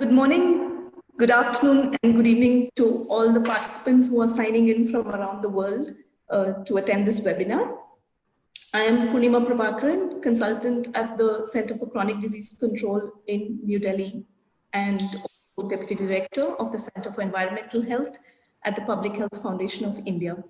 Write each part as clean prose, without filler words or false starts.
Good morning, good afternoon, and good evening to all the participants who are signing in from around the world to attend this webinar. I am Purnima Prabhakaran, consultant at the Center for Chronic Disease Control in New Delhi and also Deputy Director of the Center for Environmental Health at the Public Health Foundation of India.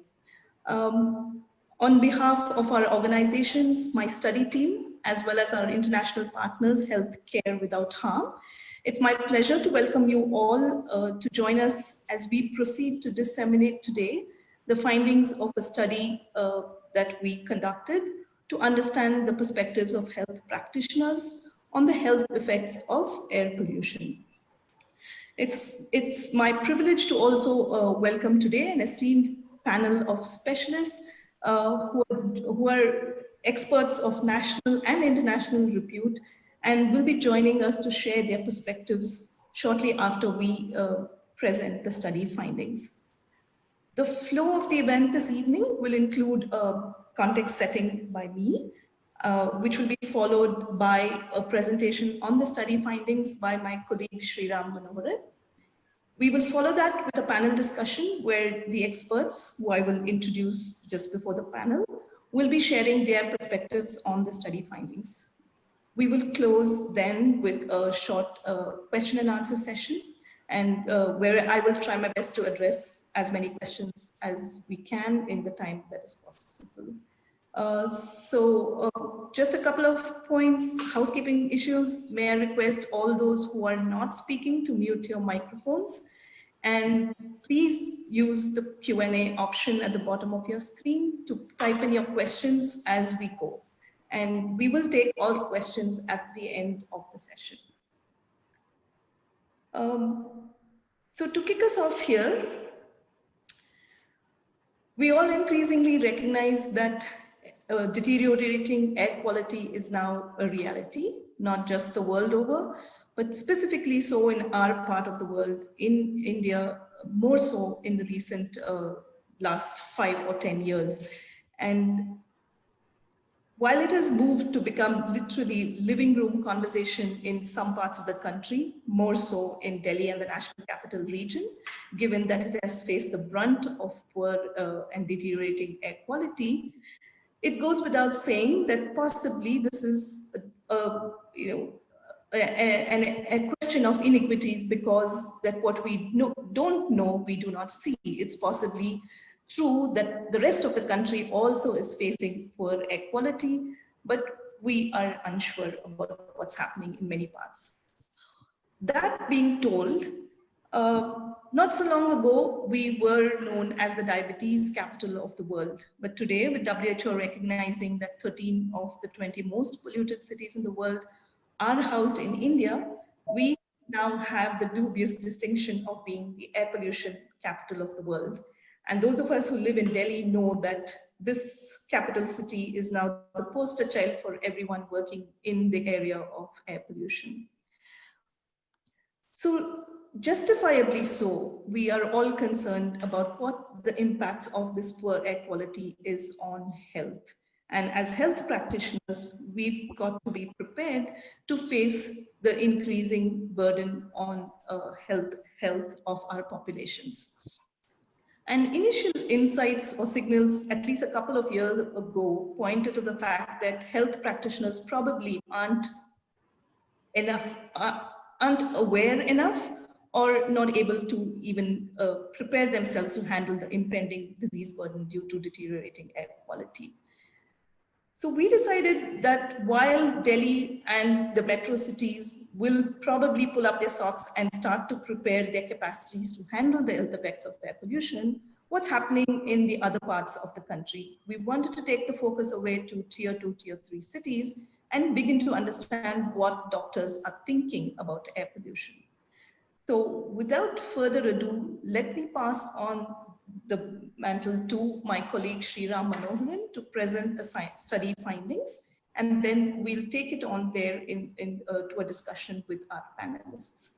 On behalf of our organizations, my study team, as well as our international partners, Healthcare Without Harm, it's my pleasure to welcome you all to join us as we proceed to disseminate today the findings of a study that we conducted to understand the perspectives of health practitioners on the health effects of air pollution. It's my privilege to also welcome today an esteemed panel of specialists who are experts of national and international repute and will be joining us to share their perspectives shortly after we present the study findings. The flow of the event this evening will include a context setting by me, which will be followed by a presentation on the study findings by my colleague Sriram Manoharan. We will follow that with a panel discussion where the experts, who I will introduce just before the panel, will be sharing their perspectives on the study findings. We will close then with a short question and answer session, and where I will try my best to address as many questions as we can in the time that is possible. Just a couple of points, housekeeping issues. May I request all those who are not speaking to mute your microphones, and please use the Q&A option at the bottom of your screen to type in your questions as we go. And we will take all questions at the end of the session. So to kick us off here, we all increasingly recognize that deteriorating air quality is now a reality, not just the world over, but specifically so in our part of the world, in India, more so in the recent last 5 or 10 years. And while it has moved to become literally living room conversation in some parts of the country, more so in Delhi and the National Capital Region, given that it has faced the brunt of poor and deteriorating air quality, it goes without saying that possibly this is a question of inequities, because that what we don't know, we do not see. It's possibly true that the rest of the country also is facing poor air quality, but we are unsure about what's happening in many parts. That being told, not so long ago, we were known as the diabetes capital of the world. But today, with WHO recognizing that 13 of the 20 most polluted cities in the world are housed in India, we now have the dubious distinction of being the air pollution capital of the world. And those of us who live in Delhi know that this capital city is now the poster child for everyone working in the area of air pollution. So justifiably so, we are all concerned about what the impacts of this poor air quality is on health. And as health practitioners, we've got to be prepared to face the increasing burden on health of our populations. And initial insights or signals, at least a couple of years ago, pointed to the fact that health practitioners probably aren't aware enough, or not able to even prepare themselves to handle the impending disease burden due to deteriorating air quality. So we decided that while Delhi and the metro cities will probably pull up their socks and start to prepare their capacities to handle the health effects of air pollution, what's happening in the other parts of the country? We wanted to take the focus away to tier 2, tier 3 cities and begin to understand what doctors are thinking about air pollution. So without further ado, let me pass on the mantle to my colleague Sriram Manoharan to present the study findings, and then we'll take it on there to a discussion with our panelists.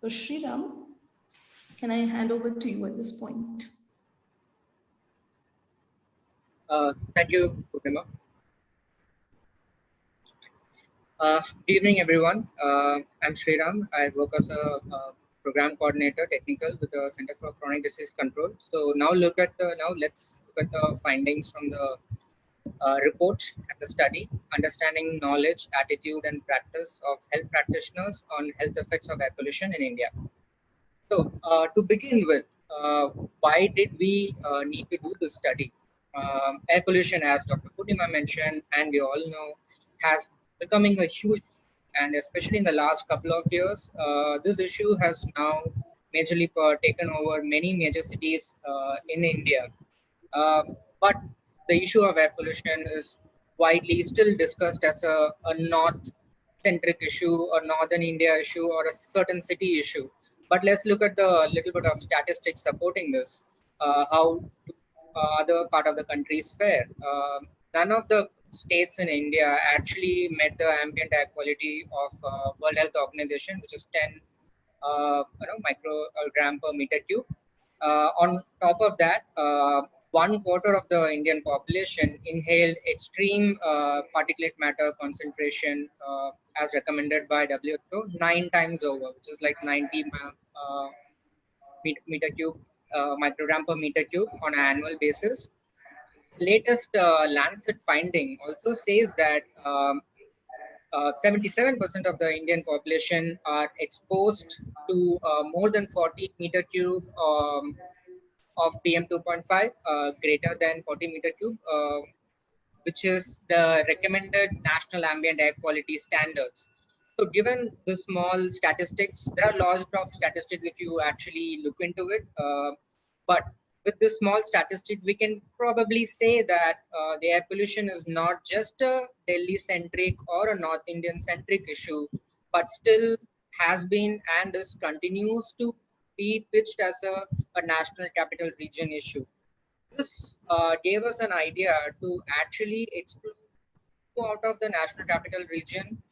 So Sriram, can I hand over to you at this point? Thank you, Purnima. Good evening, everyone. I'm Sriram. I work as a program coordinator, technical, with the Center for Chronic Disease Control. So let's look at the findings from the report and the study, understanding knowledge, attitude, and practice of health practitioners on health effects of air pollution in India. So, to begin with, why did we need to do this study? Air pollution, as Dr. Purnima mentioned, and we all know, has becoming a huge, and especially in the last couple of years, this issue has now majorly taken over many major cities in India. Uh, but the issue of air pollution is widely still discussed as a north-centric issue or northern India issue or a certain city issue. But let's look at the little bit of statistics supporting this. How other part of the countries fare. None of the states in India actually met the ambient air quality of World Health Organization, which is 10 microgram per meter cube. On top of that, one quarter of the Indian population inhaled extreme particulate matter concentration as recommended by WHO 9 times over, which is like 90 meter cube, microgram per meter cube on an annual basis. Latest Lancet finding also says that 77% of the Indian population are exposed to more than 40 meter cube of PM 2.5, greater than 40 meter cube, which is the recommended national ambient air quality standards. So given the small statistics, there are lots of statistics if you actually look into it. But with this small statistic, we can probably say that the air pollution is not just a Delhi-centric or a North Indian-centric issue, but still has been and is continues to be pitched as a national capital region issue. This gave us an idea to actually explore out of the national capital region,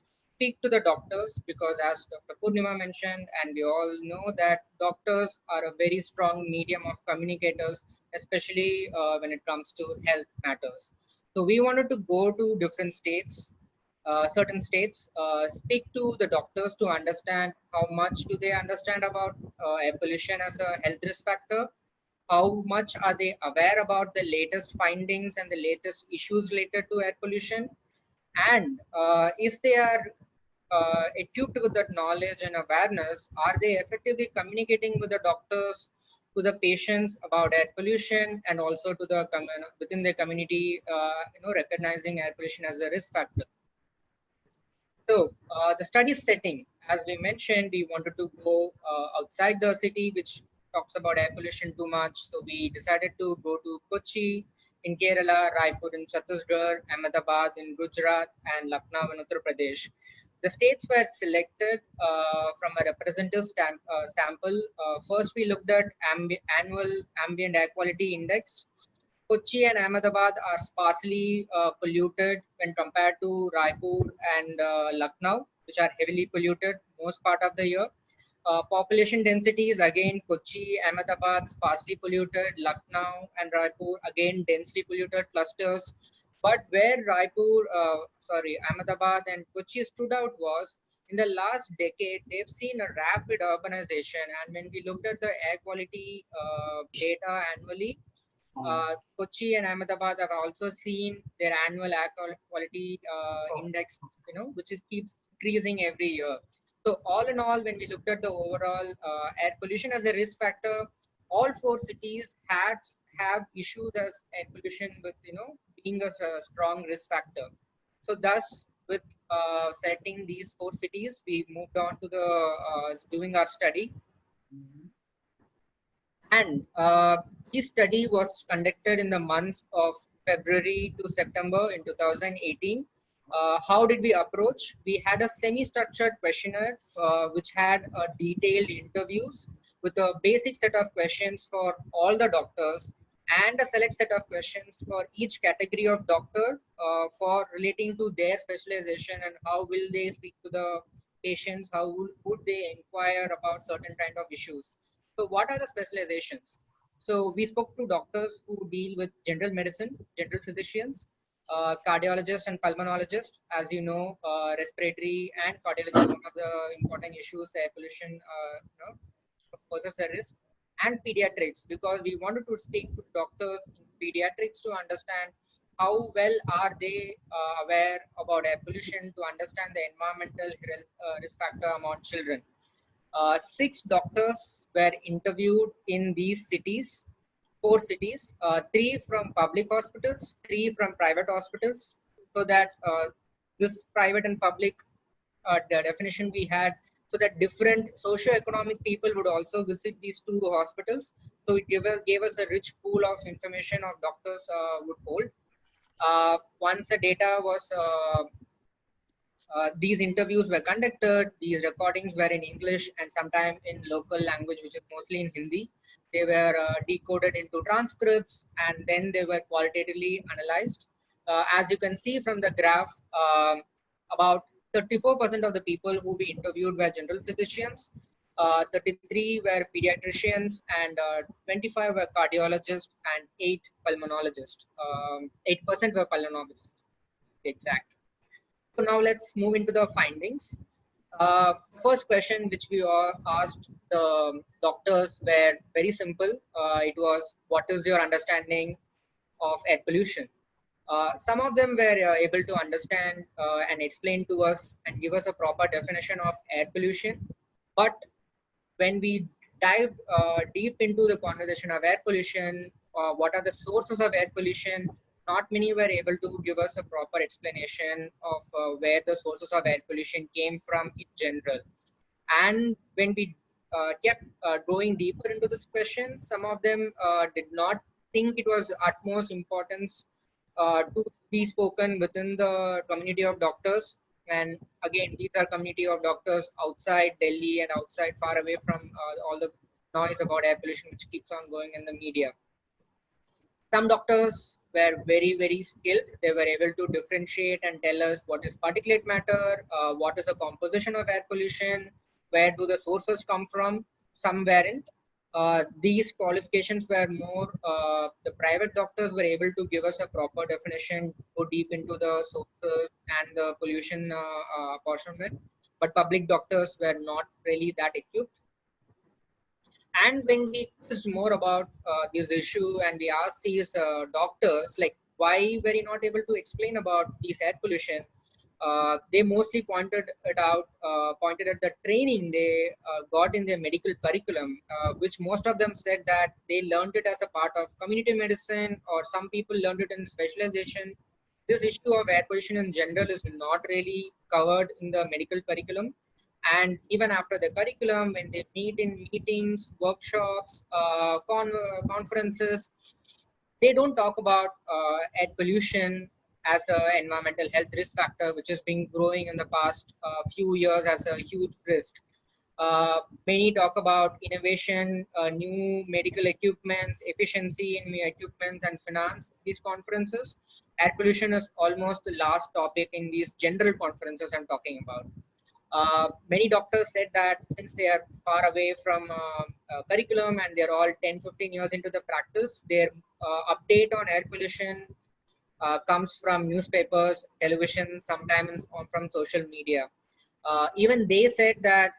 speak to the doctors, because as Dr. Purnima mentioned, and we all know that doctors are a very strong medium of communicators, especially when it comes to health matters. So we wanted to go to different states, certain states, speak to the doctors to understand how much do they understand about air pollution as a health risk factor, how much are they aware about the latest findings and the latest issues related to air pollution, and if they are equipped with that knowledge and awareness, are they effectively communicating with the doctors, to the patients about air pollution, and also to the within the community, recognizing air pollution as a risk factor. So the study setting, as we mentioned, we wanted to go outside the city, which talks about air pollution too much. So we decided to go to Kochi in Kerala, Raipur in Chhattisgarh, Ahmedabad in Gujarat, and Lucknow in Uttar Pradesh. The states were selected from a representative sample. First, we looked at annual ambient air quality index. Kochi and Ahmedabad are sparsely polluted when compared to Raipur and Lucknow, which are heavily polluted most part of the year. Population densities, again, Kochi, Ahmedabad, sparsely polluted, Lucknow and Raipur, again, densely polluted clusters. But where Ahmedabad and Kochi stood out was in the last decade, they've seen a rapid urbanization. And when we looked at the air quality data annually, Kochi and Ahmedabad have also seen their annual air quality index, which keeps increasing every year. So all in all, when we looked at the overall air pollution as a risk factor, all four cities have issues as air pollution with being a strong risk factor. So thus, with setting these four cities, we moved on to the doing our study. And this study was conducted in the months of February to September in 2018. How did we approach? We had a semi-structured questionnaire which had detailed interviews with a basic set of questions for all the doctors and a select set of questions for each category of doctor for relating to their specialization and how will they speak to the patients, how would they inquire about certain kind of issues. So what are the specializations? So we spoke to doctors who deal with general medicine, general physicians, cardiologist and pulmonologist. As you know, respiratory and cardiology are one of the important issues air pollution poses a risk, and pediatrics, because we wanted to speak to doctors in pediatrics to understand how well are they aware about air pollution, to understand the environmental risk factor among children. 6 doctors were interviewed in these cities, 4 cities, 3 from public hospitals, 3 from private hospitals, so that this private and public the definition we had, so that different socio-economic people would also visit these 2 hospitals. So it gave us a rich pool of information of doctors would hold. Once the data was these interviews were conducted, these recordings were in English and sometime in local language, which is mostly in Hindi. They were decoded into transcripts and then they were qualitatively analyzed. As you can see from the graph, about 34% of the people who we interviewed were general physicians, 33 were pediatricians, and 25 were cardiologists, and 8 pulmonologists. 8% were pulmonologists, exact. So now let's move into the findings. First question which we asked the doctors were very simple. It was, what is your understanding of air pollution? Some of them were able to understand and explain to us and give us a proper definition of air pollution. But when we dive deep into the conversation of air pollution, what are the sources of air pollution, not many were able to give us a proper explanation of where the sources of air pollution came from in general. And when we kept going deeper into this question, some of them did not think it was utmost importance to be spoken within the community of doctors. And again, these are community of doctors outside Delhi and outside, far away from all the noise about air pollution which keeps on going in the media. Some doctors were very, very skilled. They were able to differentiate and tell us what is particulate matter, what is the composition of air pollution, where do the sources come from. Some weren't. These qualifications were more, the private doctors were able to give us a proper definition, go deep into the sources and the pollution apportionment, but public doctors were not really that equipped. And when we quizzed more about this issue and we asked these doctors, like, why were you not able to explain about this air pollution? They mostly pointed it out, pointed at the training they got in their medical curriculum, which most of them said that they learned it as a part of community medicine, or some people learned it in specialization. This issue of air pollution in general is not really covered in the medical curriculum. And even after the curriculum, when they meet in meetings, workshops, conferences, they don't talk about air pollution as an environmental health risk factor, which has been growing in the past few years as a huge risk. Many talk about innovation, new medical equipments, efficiency in new equipments, and finance. These conferences, air pollution is almost the last topic in these general conferences I'm talking about. Many doctors said that since they are far away from curriculum and they're all 10-15 years into the practice, their update on air pollution comes from newspapers, television, sometimes from social media. Even they said that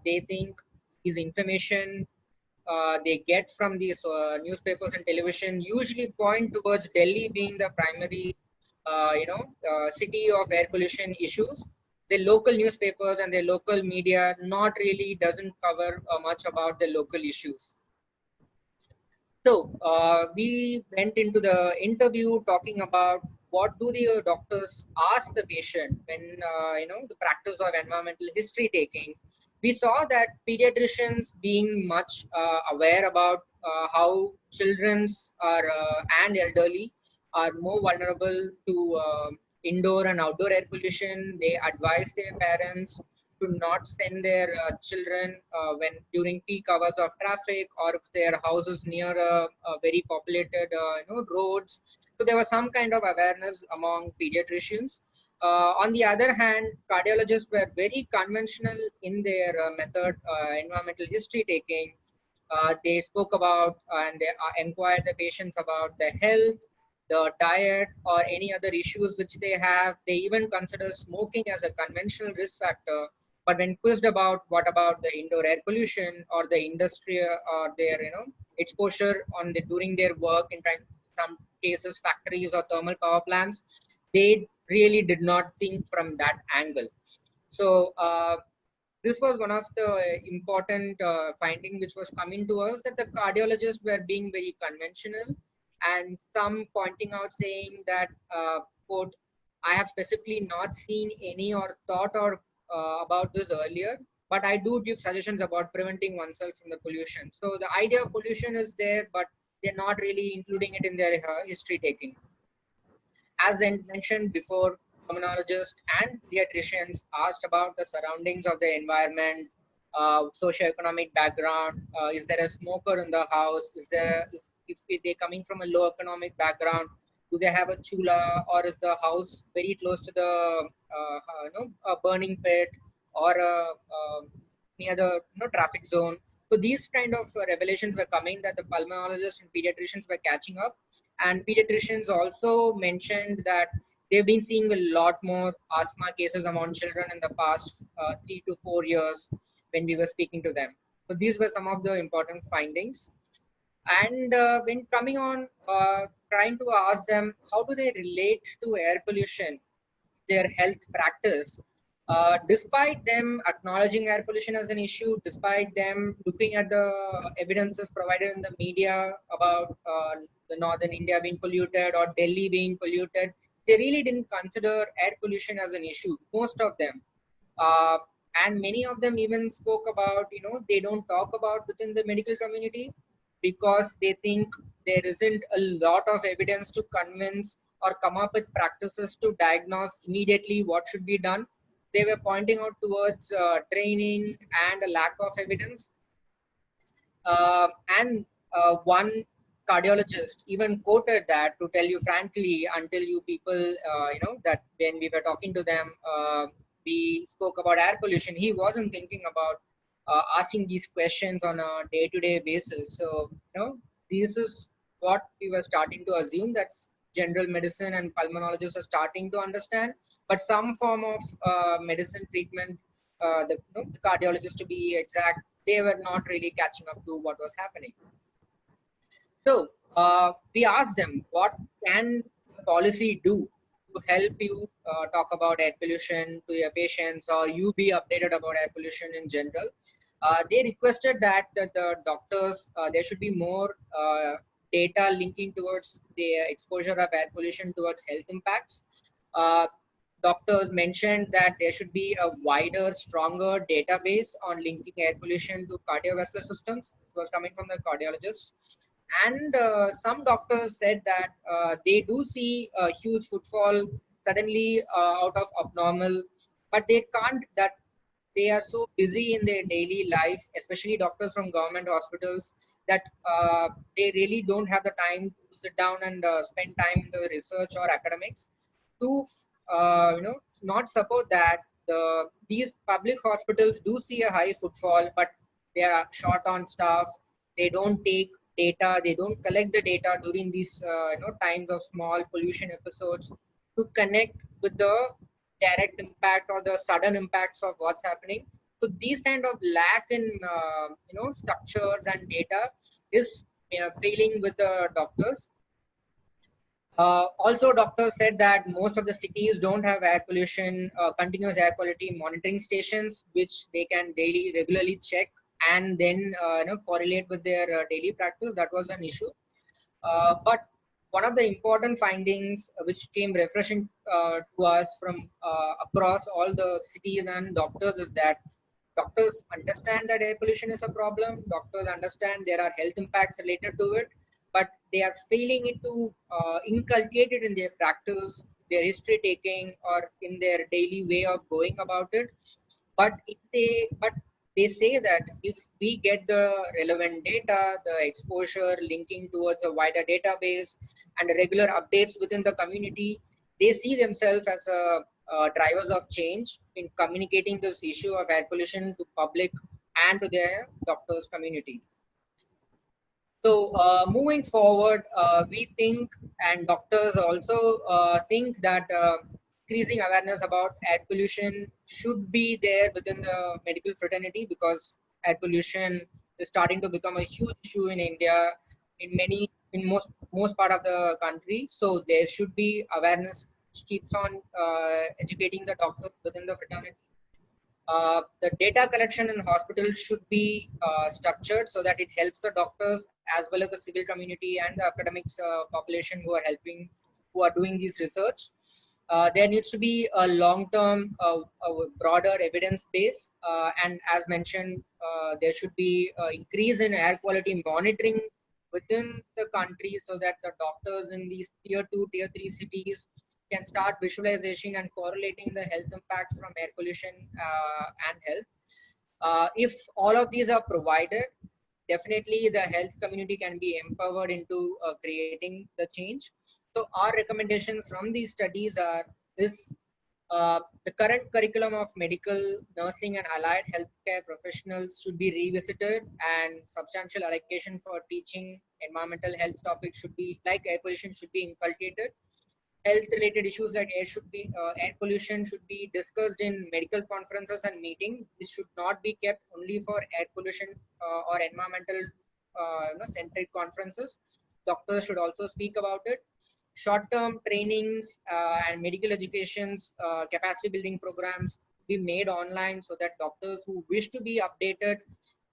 they think this information they get from these newspapers and television usually point towards Delhi being the primary, city of air pollution issues. The local newspapers and the local media not really doesn't cover much about the local issues. So we went into the interview talking about what do the doctors ask the patient when the practice of environmental history taking. We saw that pediatricians being much aware about how children's are and elderly are more vulnerable to indoor and outdoor air pollution. They advise their parents to not send their children when during peak hours of traffic, or if their house is near a very populated roads. So there was some kind of awareness among pediatricians. On the other hand, cardiologists were very conventional in their method, environmental history taking. They spoke about and they inquired the patients about the health, the diet or any other issues which they have. They even consider smoking as a conventional risk factor. But when quizzed about what about the indoor air pollution or the industry or their exposure on the during their work in some cases factories or thermal power plants, they really did not think from that angle. So this was one of the important finding which was coming to us, that the cardiologists were being very conventional, and some pointing out saying that quote, I have specifically not seen any or thought or about this earlier, but I do give suggestions about preventing oneself from the pollution. So the idea of pollution is there, but they're not really including it in their history taking. As I mentioned before, pulmonologists and pediatricians asked about the surroundings of the environment, socioeconomic background. Is there a smoker in the house? Is there, if they're coming from a low economic background, do they have a chula, or is the house very close to the a burning pit or near the traffic zone? So these kind of revelations were coming that the pulmonologists and pediatricians were catching up. And pediatricians also mentioned that they've been seeing a lot more asthma cases among children in the past 3 to 4 years when we were speaking to them. So these were some of the important findings. And when coming on, trying to ask them how do they relate to air pollution, their health practice, despite them acknowledging air pollution as an issue, despite them looking at the evidences provided in the media about the northern India being polluted or Delhi being polluted, they really didn't consider air pollution as an issue, most of them. Uh, and many of them even spoke about, they don't talk about within the medical community because they think there isn't a lot of evidence to convince or come up with practices to diagnose immediately what should be done. They were pointing out towards training and a lack of evidence. And one cardiologist even quoted that, to tell you frankly, until you people, that when we were talking to them, we spoke about air pollution, he wasn't thinking about asking these questions on a day-to-day basis. So, this is what we were starting to assume, that general medicine and pulmonologists are starting to understand, but some form of medicine treatment, the cardiologist to be exact, they were not really catching up to what was happening. So we asked them, what can policy do to help you talk about air pollution to your patients, or you be updated about air pollution in general? They requested that the doctors, there should be more data linking towards the exposure of air pollution towards health impacts. Doctors mentioned that there should be a wider, stronger database on linking air pollution to cardiovascular systems. This was coming from the cardiologists. And some doctors said that they do see a huge footfall suddenly out of abnormal, but they can't, that they are so busy in their daily life, especially doctors from government hospitals, that they really don't have the time to sit down and spend time in the research or academics to not support that these public hospitals do see a high footfall, but they are short on staff. They don't take data, they don't collect the data during these times of small pollution episodes to connect with the direct impact or the sudden impacts of what's happening. So these kind of lack in structures and data is failing with the doctors. Also, doctors said that most of the cities don't have air pollution, continuous air quality monitoring stations, which they can regularly check and then correlate with their daily practice. That was an issue. But one of the important findings which came refreshing to us from across all the cities and doctors is that doctors understand that air pollution is a problem. Doctors understand there are health impacts related to it, but they are failing it to inculcate it in their practice, their history taking, or in their daily way of going about it. But they say that if we get the relevant data, the exposure linking towards a wider database and regular updates within the community, they see themselves as drivers of change in communicating this issue of air pollution to public and to their doctors community. So moving forward, we think, and doctors also think that increasing awareness about air pollution should be there within the medical fraternity, because air pollution is starting to become a huge issue in India, in most part of the country. So there should be awareness which keeps on educating the doctors within the fraternity. The data collection in hospitals should be structured so that it helps the doctors as well as the civil community and the academics population who are doing this research. There needs to be a long-term, broader evidence base, and as mentioned, there should be increase in air quality monitoring within the country, so that the doctors in these tier 2, tier 3 cities can start visualization and correlating the health impacts from air pollution and health. If all of these are provided, definitely the health community can be empowered into creating the change. So our recommendations from these studies are this: the current curriculum of medical, nursing, and allied healthcare professionals should be revisited, and substantial allocation for teaching environmental health topics should be, like air pollution, should be inculcated. Health related issues like air pollution should be discussed in medical conferences and meetings. This should not be kept only for air pollution or environmental centric conferences. Doctors should also speak about it. Short term trainings and medical educations, capacity building programs be made online, so that doctors who wish to be updated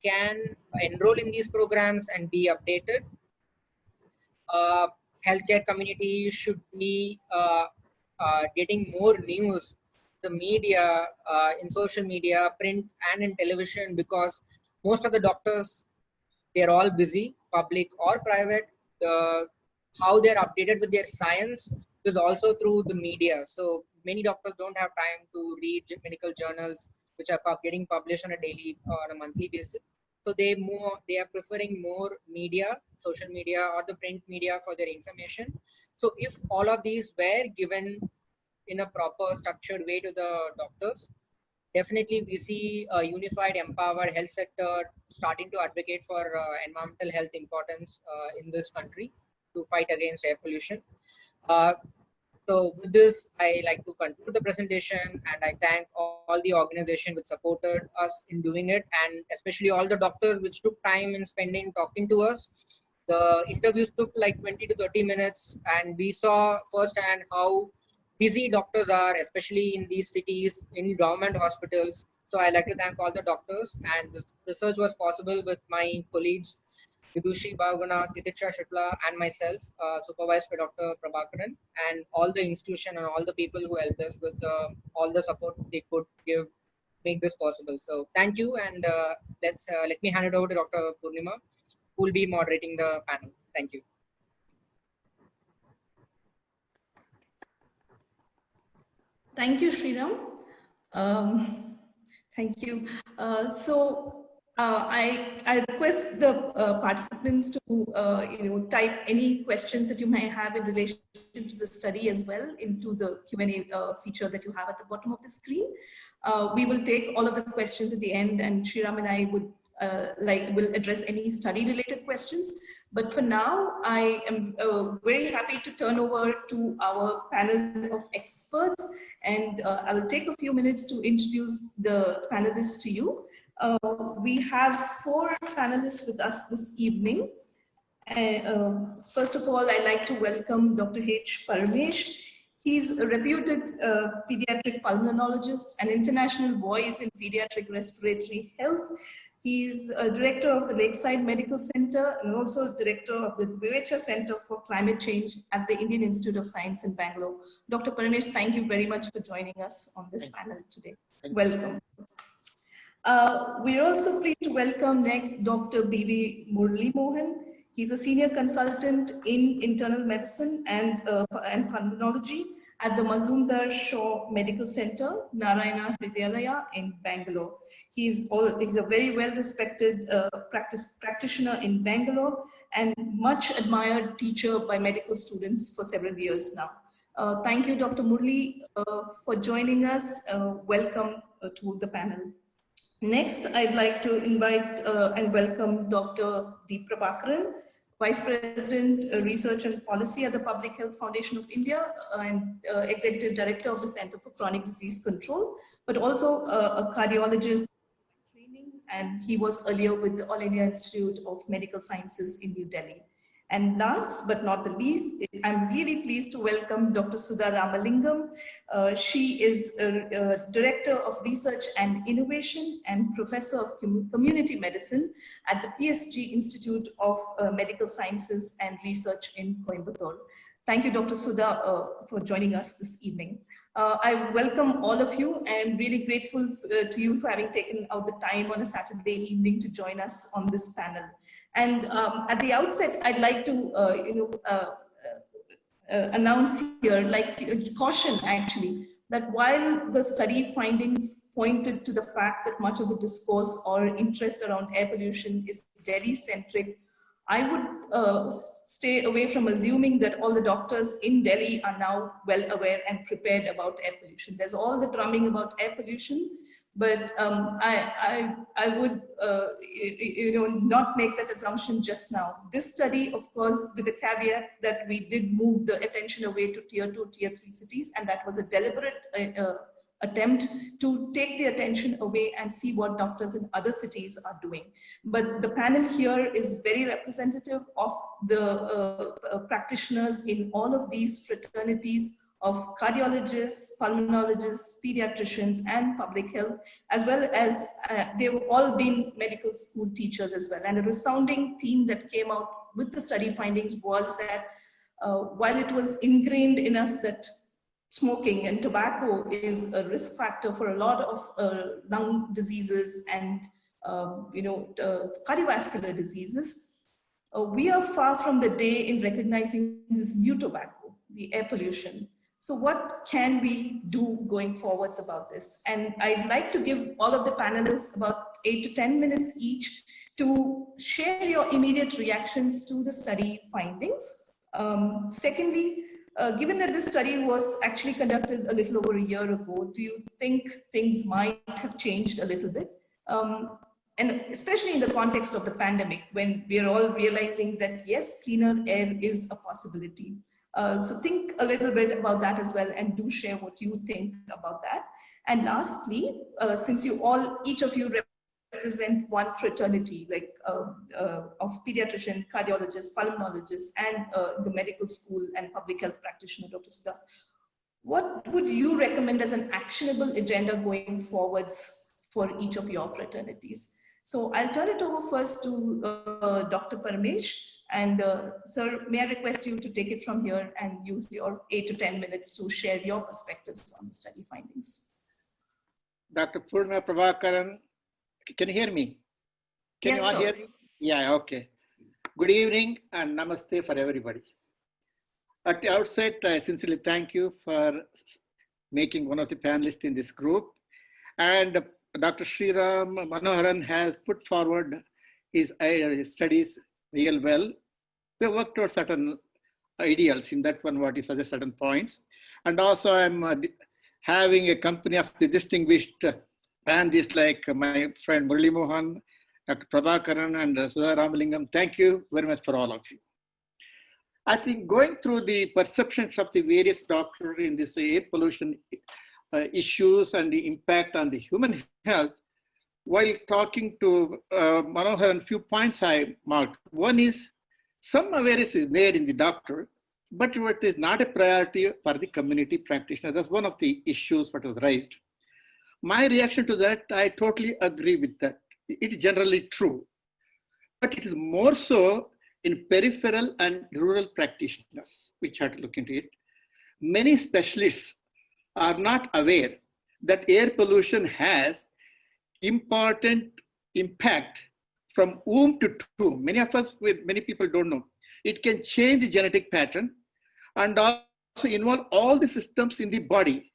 can enroll in these programs and be updated. Healthcare community should be getting more news, the media, in social media, print, and in television, because most of the doctors, they're all busy, public or private. How they're updated with their science is also through the media. So many doctors don't have time to read medical journals which are getting published on a daily or a monthly basis. So they are preferring more media, social media or the print media for their information. So if all of these were given in a proper structured way to the doctors, definitely we see a unified, empowered health sector starting to advocate for environmental health importance in this country to fight against air pollution. Uh, so with this, I like to conclude the presentation, and I thank all the organization which supported us in doing it, and especially all the doctors which took time in spending talking to us. The interviews took like 20 to 30 minutes, and we saw firsthand how busy doctors are, especially in these cities, in government hospitals. So I like to thank all the doctors, and this research was possible with my colleagues Vidushi Bhavguna, Titiksha Shukla, and myself, supervised by Dr. Prabhakaran, and all the institution and all the people who helped us with all the support they could give, make this possible. So thank you, and let me hand it over to Dr. Purnima, who will be moderating the panel. Thank you. Thank you, Sriram. Thank you. I request the participants to type any questions that you may have in relation to the study as well into the Q&A feature that you have at the bottom of the screen. We will take all of the questions at the end, and Sriram and I will address any study related questions. But for now, I am very happy to turn over to our panel of experts, and I will take a few minutes to introduce the panelists to you. We have 4 panelists with us this evening. First of all, I'd like to welcome Dr. H. Paramesh. He's a reputed pediatric pulmonologist, an international voice in pediatric respiratory health. He's a director of the Lakeside Medical Center and also director of the Vivecha Center for Climate Change at the Indian Institute of Science in Bangalore. Dr. Paramesh, thank you very much for joining us on this panel today. Welcome. We're also pleased to welcome next Dr. B.V. Murali Mohan. He's a senior consultant in internal medicine and pulmonology at the Mazumdar Shaw Medical Center, Narayana Hridayalaya in Bangalore. He's a very well-respected practitioner in Bangalore and much admired teacher by medical students for several years now. Thank you, Dr. Murali, for joining us. Welcome to the panel. Next, I'd like to invite and welcome Dr. D. Prabhakaran. Vice President, Research and Policy at the Public Health Foundation of India, and Executive Director of the Center for Chronic Disease Control, but also a cardiologist training, and he was earlier with the All India Institute of Medical Sciences in New Delhi. And last but not the least, I'm really pleased to welcome Dr. Sudha Ramalingam. She is a Director of Research and Innovation and Professor of Community Medicine at the PSG Institute of Medical Sciences and Research in Coimbatore. Thank you, Dr. Sudha, for joining us this evening. I welcome all of you and really grateful to you for having taken out the time on a Saturday evening to join us on this panel. And at the outset, I'd like to, announce here, like caution actually, that while the study findings pointed to the fact that much of the discourse or interest around air pollution is Delhi-centric, I would stay away from assuming that all the doctors in Delhi are now well aware and prepared about air pollution. There's all the drumming about air pollution, but I would not make that assumption just now. This study, of course, with the caveat that we did move the attention away to tier 2, tier 3 cities, and that was a deliberate attempt to take the attention away and see what doctors in other cities are doing. But the panel here is very representative of the practitioners in all of these fraternities of cardiologists, pulmonologists, pediatricians, and public health, as well as they've all been medical school teachers as well. And a resounding theme that came out with the study findings was that while it was ingrained in us that smoking and tobacco is a risk factor for a lot of lung diseases and cardiovascular diseases, we are far from the day in recognizing this new tobacco, the air pollution. So what can we do going forwards about this? And I'd like to give all of the panelists about 8 to 10 minutes each to share your immediate reactions to the study findings. Secondly, given that this study was actually conducted a little over a year ago, do you think things might have changed a little bit? And especially in the context of the pandemic, when we are all realizing that yes, cleaner air is a possibility. So think a little bit about that as well, and do share what you think about that. And lastly, since you all, each of you represent one fraternity, like of pediatrician, cardiologists, pulmonologists, and the medical school and public health practitioner, Dr. Sudha, what would you recommend as an actionable agenda going forwards for each of your fraternities? So I'll turn it over first to Dr. Paramesh. And sir, may I request you to take it from here and use your 8 to 10 minutes to share your perspectives on the study findings. Dr. Purna Prabhakaran, can you hear me? Can yes, you all sir. hear me? Yeah, okay. Good evening and namaste for everybody. At the outset, I sincerely thank you for making one of the panelists in this group. And Dr. Sriram Manoharan has put forward his studies real well. They work towards certain ideals in that one, what he suggests certain points. And also I'm having a company of the distinguished panelists like my friend Murali Mohan, Dr. Prabhakaran and Sudha Ramalingam. Thank you very much for all of you. I think going through the perceptions of the various doctors in this air pollution issues and the impact on the human health, while talking to Manoharan, few points I marked. One is some awareness is there in the doctor, but it is not a priority for the community practitioner. That's one of the issues that was raised. My reaction to that, I totally agree with that. It is generally true, but it is more so in peripheral and rural practitioners, which have to look into it. Many specialists are not aware that air pollution has important impact from womb to tomb. Many people don't know. It can change the genetic pattern and also involve all the systems in the body,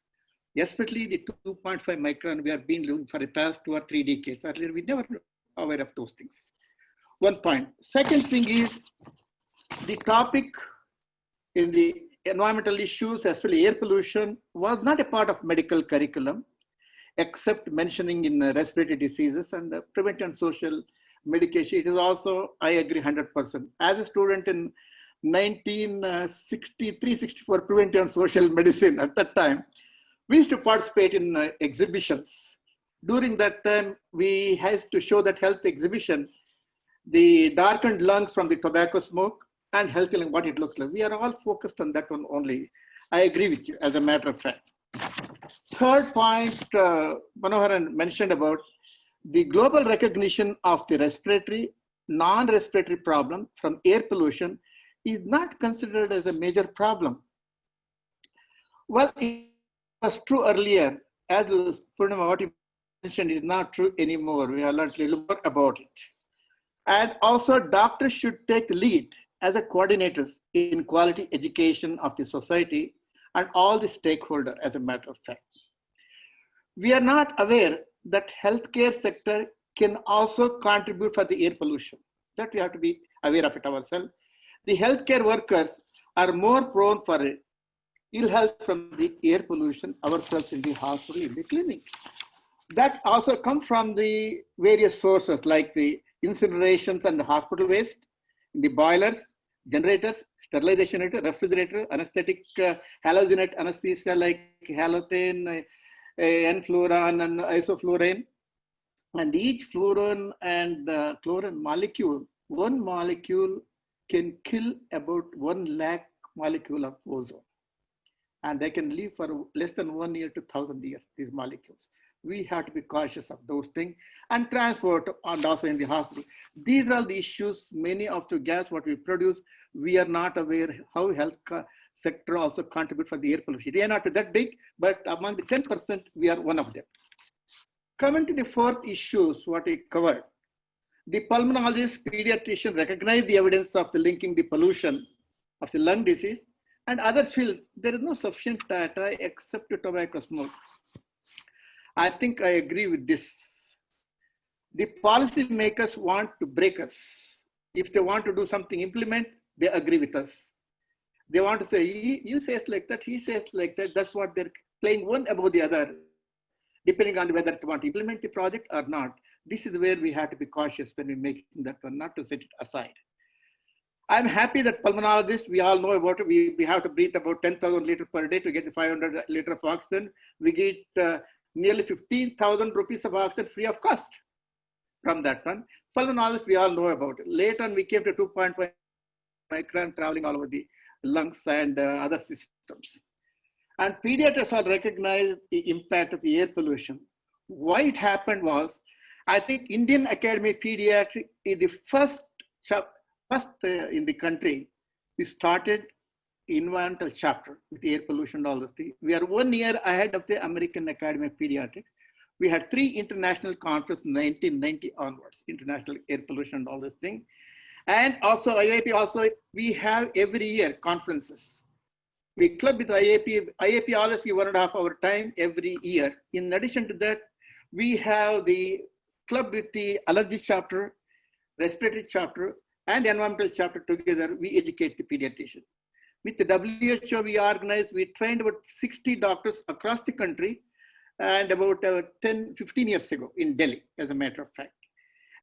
especially the 2.5 micron we have been looking for the past 2 or 3 decades. Earlier, we never were aware of those things. One point. Second thing is the topic in the environmental issues, especially air pollution, was not a part of medical curriculum, except mentioning in respiratory diseases and prevention social medication. It is also, I agree 100%. As a student in 1963-64, preventive and social medicine at that time, we used to participate in exhibitions. During that time, we had to show that health exhibition, the darkened lungs from the tobacco smoke and healthy lung, what it looks like. We are all focused on that one only. I agree with you, as a matter of fact. Third point, Manoharan mentioned about the global recognition of the respiratory, non-respiratory problem from air pollution is not considered as a major problem. Well, it was true earlier. As Purnima, what you mentioned is not true anymore. We have learned a little more about it. And also, doctors should take the lead as a coordinators in quality education of the society and all the stakeholders, as a matter of fact. We are not aware that healthcare sector can also contribute for the air pollution. That we have to be aware of it ourselves. The healthcare workers are more prone for ill health from the air pollution ourselves in the hospital, in the clinic. That also comes from the various sources like the incinerations and the hospital waste, the boilers, generators, sterilization unit, refrigerator, anesthetic, halogenate anesthesia like halothane, enfluorine and isoflurane. And each fluorine and chlorine molecule, one molecule can kill about 1 lakh molecule of ozone. And they can live for less than 1 year to 1,000 years, these molecules. We have to be cautious of those things and transport and also in the hospital. These are the issues, many of the gas what we produce, we are not aware how health sector also contribute for the air pollution. They are not that big, but among the 10%, we are one of them. Coming to the fourth issues, what we covered, the pulmonologist, pediatrician recognize the evidence of the linking the pollution of the lung disease and other fields. There is no sufficient data except tobacco smoke. I think I agree with this. The policy makers want to break us. If they want to do something, implement, they agree with us. They want to say, you say it like that, he says like that. That's what they're playing one above the other, depending on whether they want to implement the project or not. This is where we have to be cautious when we make that one, not to set it aside. I'm happy that pulmonologists, we all know about it. We have to breathe about 10,000 liters per day to get the 500 liters of oxygen. We get nearly 15,000 rupees of oxygen free of cost from that one. Pulmonologists, we all know about it. Later on, we came to 2.5 micron traveling all over the lungs and other systems. And pediatrics are recognized the impact of the air pollution. Why it happened was, I think Indian Academy of Pediatrics is the first in the country. We started environmental chapter with air pollution and all those things. We are 1 year ahead of the American Academy of Pediatrics. We had 3 international conferences 1990 onwards, international air pollution and all those things. And also IAP, also we have every year conferences. We club with IAP. IAP always give 1.5 hour time every year. In addition to that, we have the club with the allergy chapter, respiratory chapter, and environmental chapter together. We educate the pediatrician. With the WHO, we organized, we trained about 60 doctors across the country, and about 15 years ago in Delhi, as a matter of fact.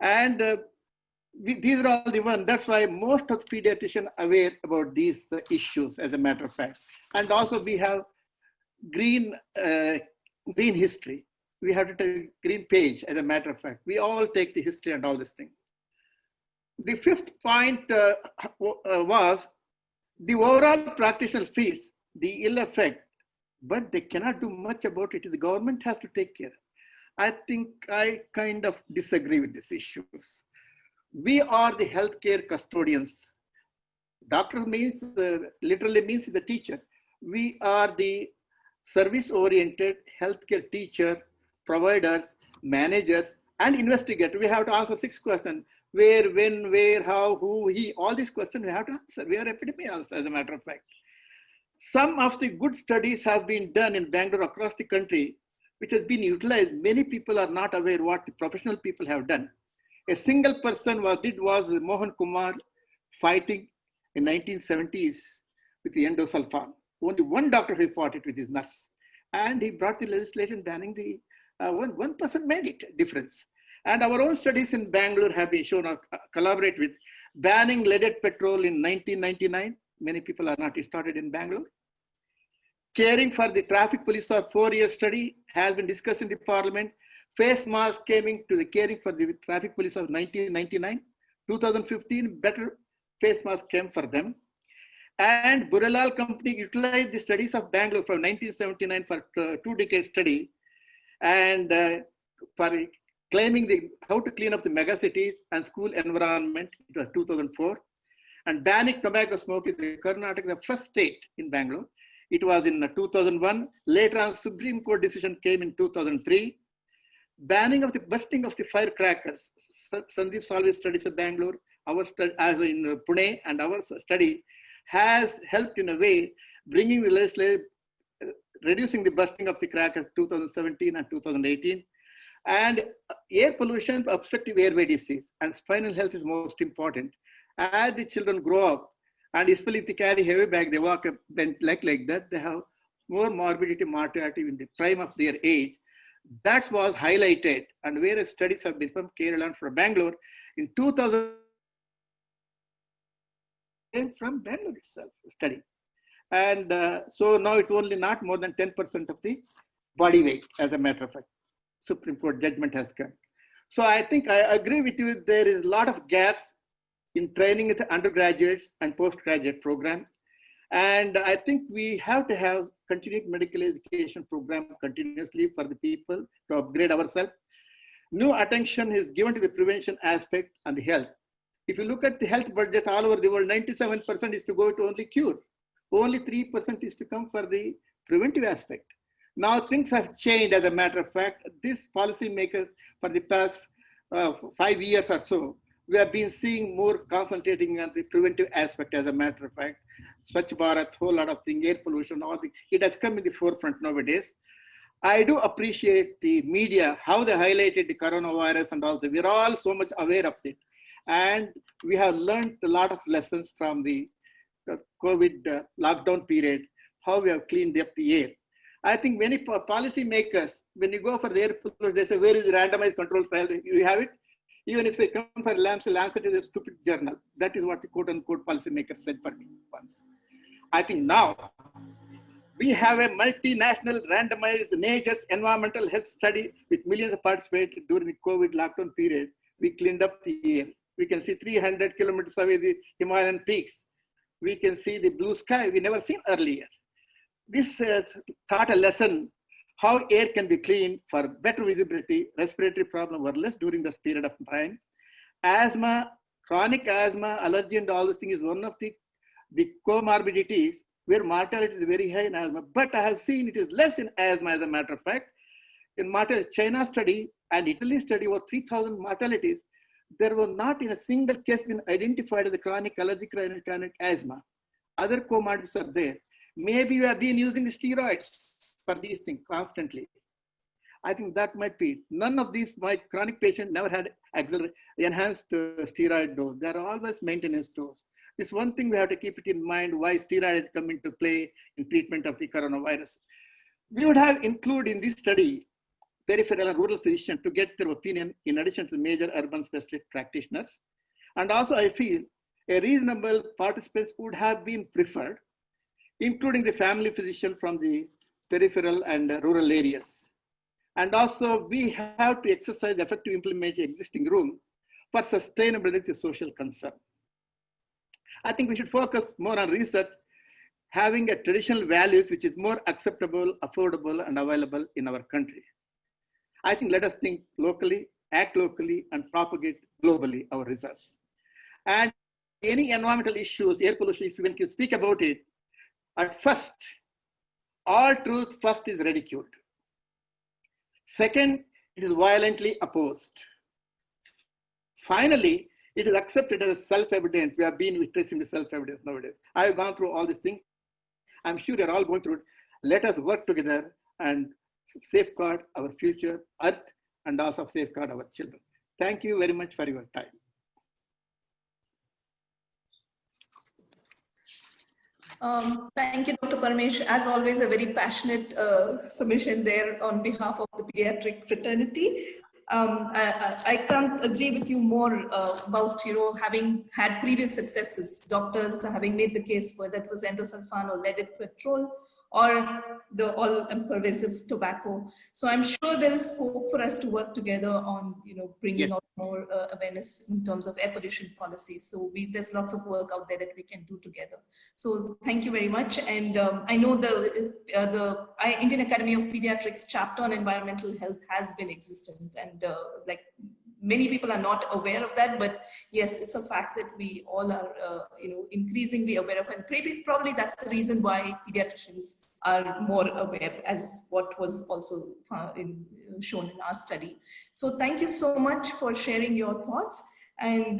And these are all the ones. That's why most of the pediatricians are aware about these issues, as a matter of fact. And also we have green history. We have to take green page, as a matter of fact. We all take the history and all this thing. The fifth point was the overall practitioner fees the ill effect, but they cannot do much about it. The government has to take care. I think I kind of disagree with these issues. We are the healthcare custodians. Doctor means, literally means the teacher. We are the service-oriented healthcare teacher, providers, managers, and investigators. We have to answer 6 questions. Where, when, where, how, who, he, all these questions we have to answer. We are epidemiologists, as a matter of fact. Some of the good studies have been done in Bangalore across the country, which has been utilized. Many people are not aware what the professional people have done. A single person was Mohan Kumar fighting in 1970s with the endosulfan. Only one doctor who fought it with his nurse. And he brought the legislation banning the, one person made it difference. And our own studies in Bangalore have been shown, collaborate with banning leaded petrol in 1999. Many people are not started in Bangalore. Caring for the traffic police, our 4-year study has been discussed in the parliament. Face mask came into the caring for the traffic police of 1999. 2015, better face mask came for them. And Burelal company utilized the studies of Bangalore from 1979 for 2-decade study, and for claiming how to clean up the megacities and school environment. It was 2004. And banning tobacco smoke in the Karnataka, the first state in Bangalore. It was in 2001. Later on, Supreme Court decision came in 2003. Banning of the busting of the firecrackers. Sandeep Salve's studies in Bangalore, our study as in Pune, and our study has helped in a way bringing the legislation, reducing the busting of the crackers 2017 and 2018. And air pollution, obstructive airway disease, and spinal health is most important. As the children grow up, and especially if they carry heavy bag, they walk up like that, they have more morbidity, mortality in the prime of their age. That was highlighted, and various studies have been from Kerala and from Bangalore. In 2000, from Bangalore itself, study. And so now it's only not more than 10% of the body weight, as a matter of fact. Supreme Court judgment has come. So I think I agree with you. There is a lot of gaps in training with undergraduates and postgraduate program. And I think we have to have continuing medical education program continuously for the people to upgrade ourselves. New attention is given to the prevention aspect and the health. If you look at the health budget all over the world, 97% is to go to only cure. Only 3% is to come for the preventive aspect. Now things have changed, as a matter of fact. These policymakers for the past 5 years or so, we have been seeing more concentrating on the preventive aspect, as a matter of fact. Swachh Bharat, whole lot of things, air pollution, all the, it has come in the forefront nowadays. I do appreciate the media, how they highlighted the coronavirus and all that. We're all so much aware of it. And we have learned a lot of lessons from the COVID lockdown period, how we have cleaned up the air. I think many policy makers, when you go for the air pollution, they say, where is the randomized control trial? You have it? Even if they come for Lancet is a stupid journal. That is what the quote unquote policymaker said for me once. I think now we have a multinational randomized nature's environmental health study with millions of participants during the COVID lockdown period. We cleaned up the air. We can see 300 kilometers away the Himalayan peaks. We can see the blue sky we never seen earlier. This taught a lesson how air can be cleaned for better visibility, respiratory problem were less during this period of time. Asthma, chronic asthma, allergy and all these things is one of the comorbidities where mortality is very high in asthma, but I have seen it is less in asthma, as a matter of fact. In China study and Italy study over 3,000 mortalities, there was not in a single case been identified as a chronic allergic chronic asthma. Other comorbidities are there. Maybe we have been using the steroids for these things constantly. I think that might be. None of these, my chronic patient never had enhanced steroid dose. There are always maintenance dose. This one thing we have to keep it in mind, why steroids come into play in treatment of the coronavirus. We would have included in this study peripheral and rural physicians to get their opinion in addition to the major urban specialist practitioners. And also I feel a reasonable participants would have been preferred, including the family physician from the peripheral and rural areas. And also we have to exercise effective implementation existing rule for sustainability of social concern. I think we should focus more on research, having a traditional values which is more acceptable, affordable, and available in our country. I think let us think locally, act locally, and propagate globally our results. And any environmental issues, air pollution, if you can speak about it, at first, all truth first is ridiculed. Second, it is violently opposed. Finally, it is accepted as self-evident. We have been witnessing the self-evidence nowadays. I have gone through all these things. I'm sure you're all going through it. Let us work together and safeguard our future earth and also safeguard our children. Thank you very much for your time. Thank you, Dr. Parmesh. As always, a very passionate submission there on behalf of the pediatric fraternity. I can't agree with you more about, having had previous successes, doctors having made the case whether it was endosulfan or leaded petrol or the all-pervasive tobacco. So I'm sure there is scope for us to work together on, bringing Yes. out more awareness in terms of air pollution policies. So there's lots of work out there that we can do together. So thank you very much. And I know the Indian Academy of Pediatrics chapter on environmental health has been existent, and many people are not aware of that, but yes, it's a fact that we all are, increasingly aware of, and probably that's the reason why pediatricians are more aware, as what was also shown in our study. So thank you so much for sharing your thoughts, and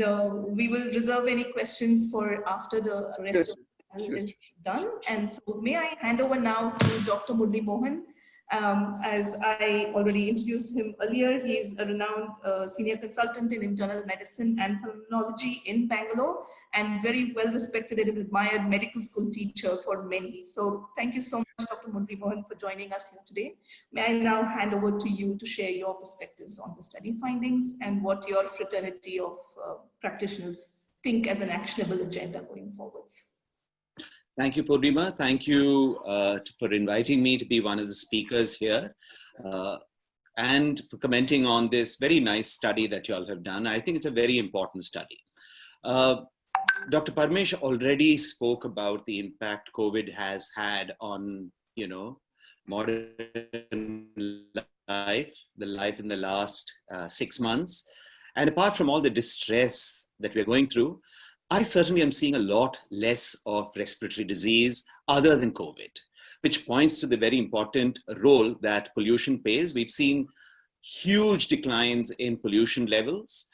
we will reserve any questions for after the rest of the panel is done. And so may I hand over now to Dr. Murli Mohan. As I already introduced him earlier, he is a renowned senior consultant in internal medicine and pulmonology in Bangalore, and very well respected and admired medical school teacher for many. So thank you so much, Dr. Murli Mohan, for joining us here today. May I now hand over to you to share your perspectives on the study findings and what your fraternity of practitioners think as an actionable agenda going forwards. Thank you, Purnima. Thank you for inviting me to be one of the speakers here and for commenting on this very nice study that you all have done. I think it's a very important study. Dr. Parmesh already spoke about the impact COVID has had on, modern life, the life in the last 6 months. And apart from all the distress that we're going through, I certainly am seeing a lot less of respiratory disease other than COVID, which points to the very important role that pollution plays. We've seen huge declines in pollution levels.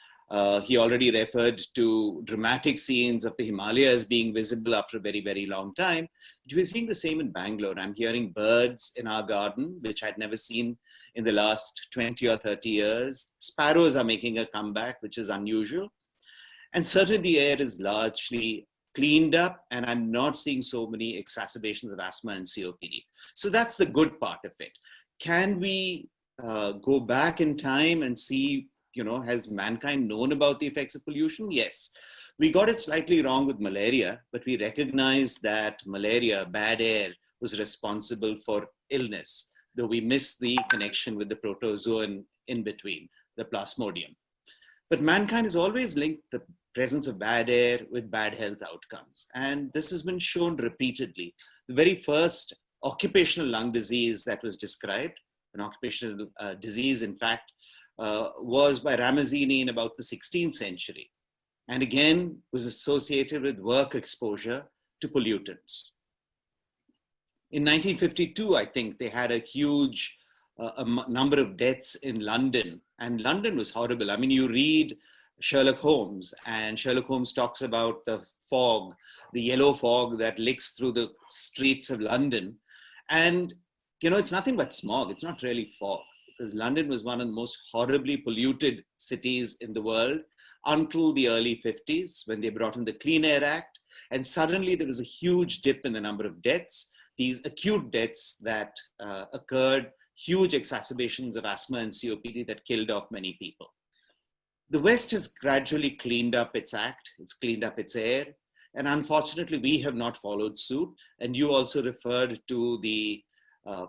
He already referred to dramatic scenes of the Himalayas being visible after a very, very long time. But we're seeing the same in Bangalore. I'm hearing birds in our garden, which I'd never seen in the last 20 or 30 years. Sparrows are making a comeback, which is unusual. And certainly the air is largely cleaned up, and I'm not seeing so many exacerbations of asthma and COPD. So that's the good part of it. Can we go back in time and see, has mankind known about the effects of pollution? Yes. We got it slightly wrong with malaria, but we recognize that malaria, bad air, was responsible for illness, though we missed the connection with the protozoan in between, the plasmodium. But mankind has always linked the presence of bad air with bad health outcomes. And this has been shown repeatedly. The very first occupational lung disease that was described, an occupational disease, in fact, was by Ramazzini in about the 16th century. And again, was associated with work exposure to pollutants. In 1952, I think they had a huge number of deaths in London, and London was horrible. I mean, you read Sherlock Holmes, and Sherlock Holmes talks about the fog, the yellow fog that licks through the streets of London. And, it's nothing but smog. It's not really fog, because London was one of the most horribly polluted cities in the world until the early 50s, when they brought in the Clean Air Act. And suddenly there was a huge dip in the number of deaths, these acute deaths that occurred, huge exacerbations of asthma and COPD that killed off many people. The West has gradually cleaned up its act, it's cleaned up its air, and unfortunately we have not followed suit. And you also referred to the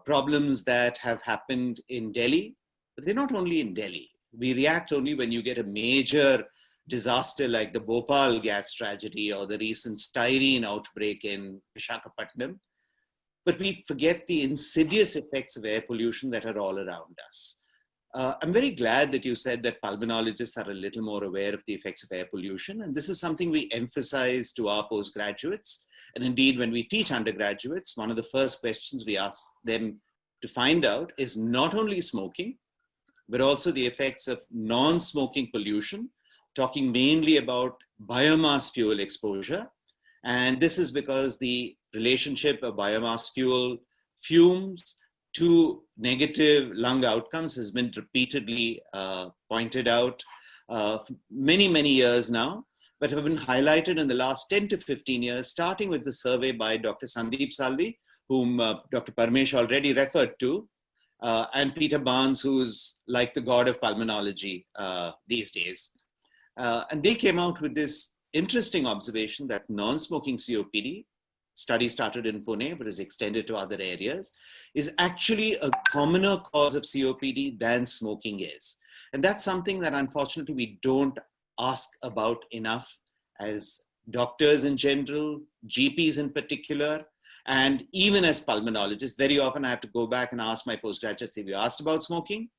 problems that have happened in Delhi, but they're not only in Delhi. We react only when you get a major disaster like the Bhopal gas tragedy or the recent styrene outbreak in Visakhapatnam. But we forget the insidious effects of air pollution that are all around us. I'm very glad that you said that pulmonologists are a little more aware of the effects of air pollution. And this is something we emphasize to our postgraduates. And indeed, when we teach undergraduates, one of the first questions we ask them to find out is not only smoking, but also the effects of non-smoking pollution, talking mainly about biomass fuel exposure. And this is because the relationship of biomass fuel fumes to negative lung outcomes has been repeatedly pointed out for many, many years now, but have been highlighted in the last 10 to 15 years, starting with the survey by Dr. Sandeep Salvi, whom Dr. Parmesh already referred to, and Peter Barnes, who's like the god of pulmonology these days. And they came out with this interesting observation that non-smoking COPD, study started in Pune, but is extended to other areas, is actually a commoner cause of COPD than smoking is. And that's something that unfortunately we don't ask about enough as doctors in general, GPs in particular, and even as pulmonologists. Very often I have to go back and ask my postgraduates, have you asked about smoking?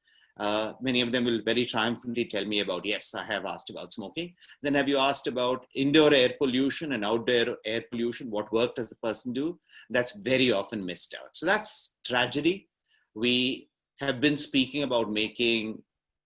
Many of them will very triumphantly tell me about, yes, I have asked about smoking. Then have you asked about indoor air pollution and outdoor air pollution? What work does the person do? That's very often missed out. So that's tragedy. We have been speaking about making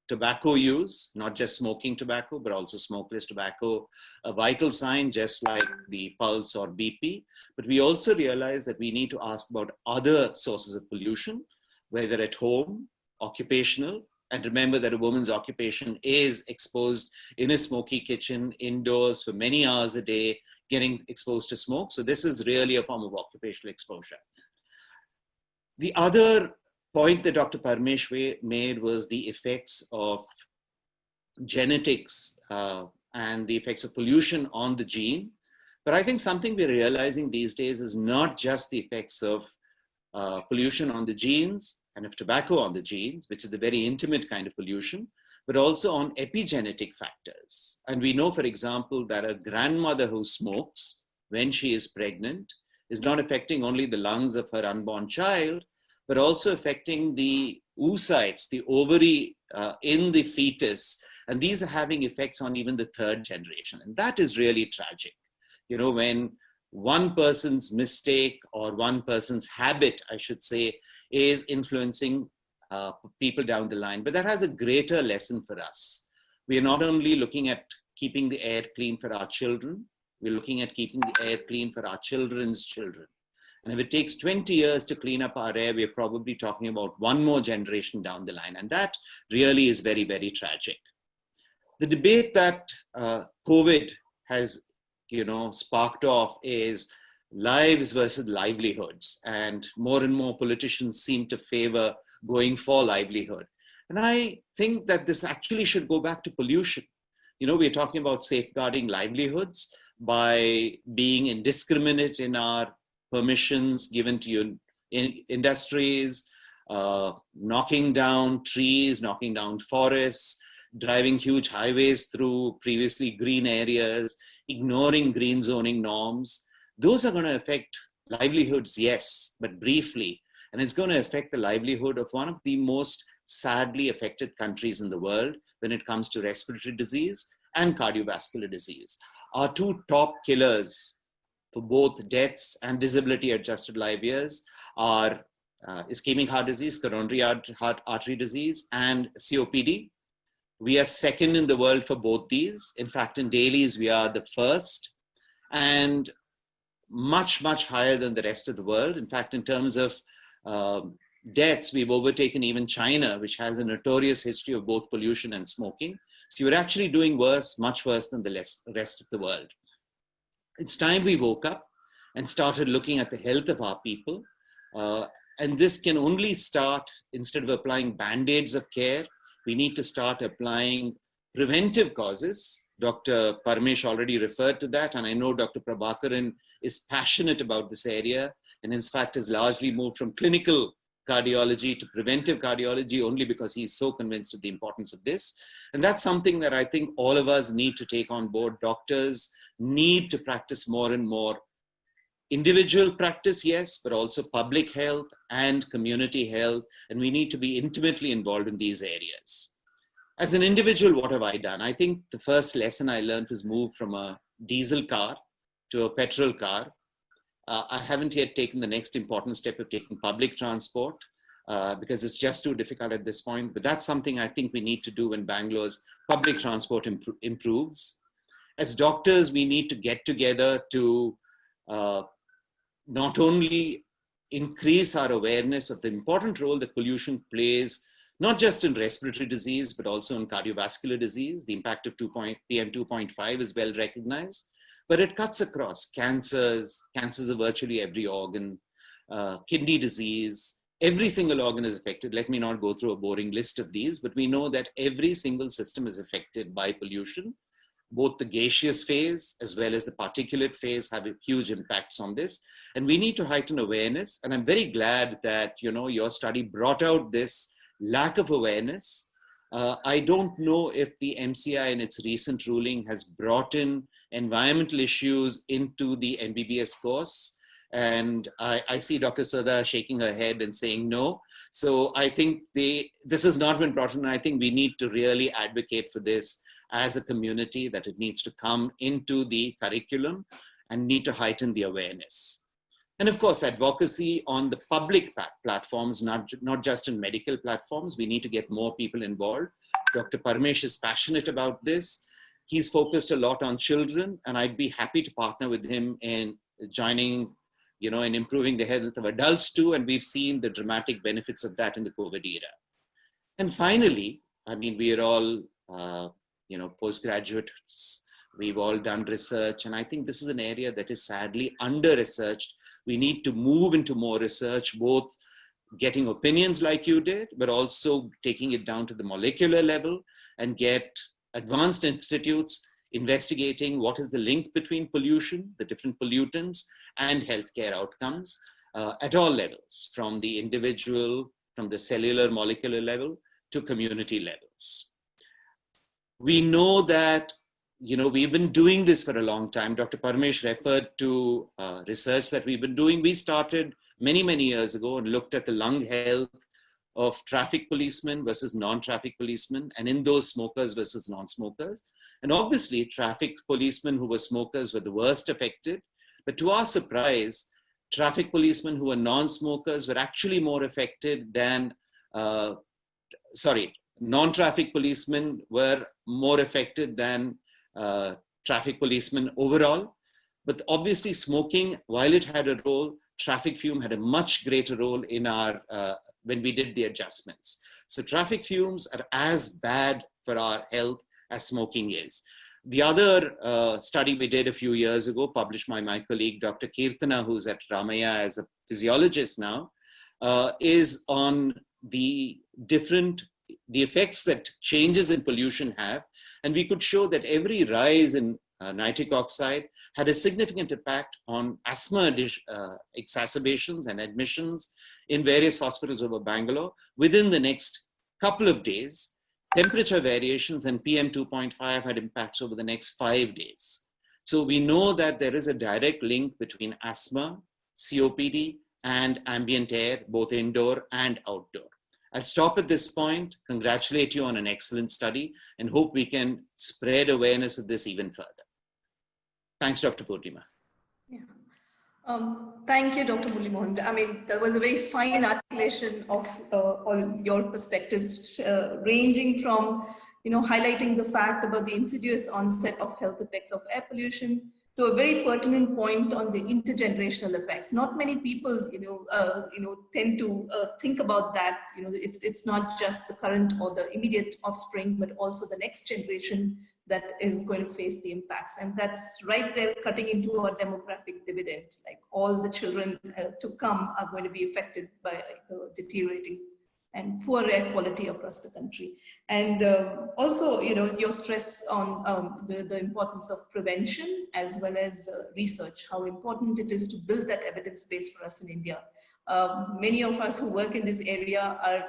tobacco use, not just smoking tobacco, but also smokeless tobacco, a vital sign, just like the pulse or BP. But we also realize that we need to ask about other sources of pollution, whether at home, occupational, and remember that a woman's occupation is exposed in a smoky kitchen, indoors for many hours a day, getting exposed to smoke. So this is really a form of occupational exposure. The other point that Dr. Parmesh made was the effects of genetics and the effects of pollution on the gene. But I think something we're realizing these days is not just the effects of pollution on the genes and of tobacco on the genes, which is a very intimate kind of pollution, but also on epigenetic factors. And we know, for example, that a grandmother who smokes when she is pregnant is not affecting only the lungs of her unborn child, but also affecting the oocytes, the ovary in the fetus. And these are having effects on even the third generation. And that is really tragic. You know, when one person's mistake or one person's habit, I should say, is influencing people down the line. But that has a greater lesson for us. We are not only looking at keeping the air clean for our children, we're looking at keeping the air clean for our children's children. And if it takes 20 years to clean up our air, we're probably talking about one more generation down the line. And that really is very, very tragic. The debate that COVID has, sparked off is lives versus livelihoods. And more politicians seem to favor going for livelihood. And I think that this actually should go back to pollution. We're talking about safeguarding livelihoods by being indiscriminate in our permissions given to industries, knocking down trees, knocking down forests, driving huge highways through previously green areas, ignoring green zoning norms. Those are going to affect livelihoods, yes, but briefly. And it's going to affect the livelihood of one of the most sadly affected countries in the world when it comes to respiratory disease and cardiovascular disease. Our two top killers for both deaths and disability adjusted life years are ischemic heart disease, coronary heart artery disease, and COPD. We are second in the world for both these. In fact, in dailies, we are the first and much, much higher than the rest of the world. In fact, in terms of deaths, we've overtaken even China, which has a notorious history of both pollution and smoking. So you're actually doing worse, much worse than the rest of the world. It's time we woke up and started looking at the health of our people. And this can only start, instead of applying band-aids of care, we need to start applying preventive causes. Dr. Parmesh already referred to that, and I know Dr. Prabhakaran is passionate about this area, and in fact has largely moved from clinical cardiology to preventive cardiology only because he's so convinced of the importance of this. And that's something that I think all of us need to take on board. Doctors need to practice more and more individual practice, yes, but also public health and community health. And we need to be intimately involved in these areas. As an individual, what have I done? I think the first lesson I learned was move from a diesel car to a petrol car. I haven't yet taken the next important step of taking public transport because it's just too difficult at this point. But that's something I think we need to do when Bangalore's public transport improves. As doctors, we need to get together to not only increase our awareness of the important role that pollution plays, not just in respiratory disease, but also in cardiovascular disease. The impact of PM 2.5 is well recognized, but it cuts across cancers of virtually every organ, kidney disease, Every single organ is affected. Let me not go through a boring list of these, but we know that every single system is affected by pollution. Both the gaseous phase as well as the particulate phase have huge impacts on this. And we need to heighten awareness. And I'm very glad that, you know, your study brought out this lack of awareness. I don't know if the MCI in its recent ruling has brought in environmental issues into the MBBS course. And I see Dr. Sada shaking her head and saying no. So I think this has not been brought in. I think we need to really advocate for this as a community, that it needs to come into the curriculum and need to heighten the awareness. And of course, advocacy on the public platforms, not just in medical platforms. We need to get more people involved. Dr. Parmesh is passionate about this. He's focused a lot on children, and I'd be happy to partner with him in joining, you know, in improving the health of adults too. And we've seen the dramatic benefits of that in the COVID era. And finally, I mean, we are all, you know, postgraduates. We've all done research. And I think this is an area that is sadly under-researched. We need to move into more research, both getting opinions like you did, but also taking it down to the molecular level and get advanced institutes investigating what is the link between pollution, the different pollutants, and healthcare outcomes at all levels, from the individual, from the cellular molecular level to community levels. We know that, you know, we've been doing this for a long time. Dr. Parmesh referred to research that we've been doing. We started many, many years ago and looked at the lung health of traffic policemen versus non-traffic policemen, and in those smokers versus non-smokers. And obviously, traffic policemen who were smokers were the worst affected. But to our surprise, traffic policemen who were non-smokers were actually more affected than, non-traffic policemen were more affected than traffic policemen overall. But obviously smoking, while it had a role, traffic fume had a much greater role in our, when we did the adjustments. So traffic fumes are as bad for our health as smoking is. The other study we did a few years ago, published by my colleague, Dr. Kirtana, who's at Ramaya as a physiologist now, is on the effects that changes in pollution have. And we could show that every rise in nitric oxide had a significant impact on asthma exacerbations and admissions in various hospitals over Bangalore within the next couple of days. Temperature variations and PM2.5 had impacts over the next 5 days. So we know that there is a direct link between asthma, COPD, and ambient air, both indoor and outdoor. I'll stop at this point, congratulate you on an excellent study, and hope we can spread awareness of this even further. Thanks, Dr. Purnima. Yeah. Thank you, Dr. Murali. I mean, there was a very fine articulation of all your perspectives, ranging from, you know, highlighting the fact about the insidious onset of health effects of air pollution to a very pertinent point on the intergenerational effects. Not many people, tend to think about that. You know, it's not just the current or the immediate offspring, but also the next generation that is going to face the impacts. And that's right there cutting into our demographic dividend. Like all the children to come are going to be affected by the deteriorating and poor air quality across the country. And also, you know, your stress on the importance of prevention as well as research, how important it is to build that evidence base for us in India. Many of us who work in this area are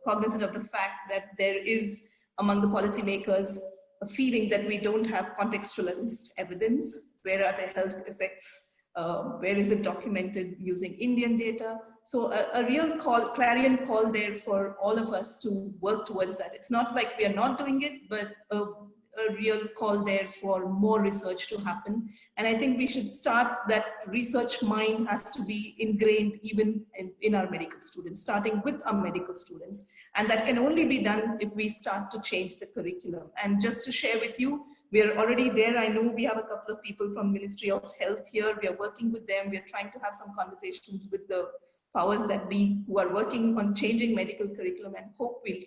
cognizant of the fact that there is among the policymakers a feeling that we don't have contextualized evidence. Where are the health effects? Where is it documented using Indian data? So a real clarion call there for all of us to work towards that. It's not like we are not doing it, but a real call there for more research to happen. And I think we should start, that research mind has to be ingrained even in our medical students, starting with our medical students. And that can only be done if we start to change the curriculum. And just to share with you, we are already there. I know we have a couple of people from Ministry of Health here. We are working with them. We are trying to have some conversations with the powers that be who are working on changing medical curriculum, and hope we'll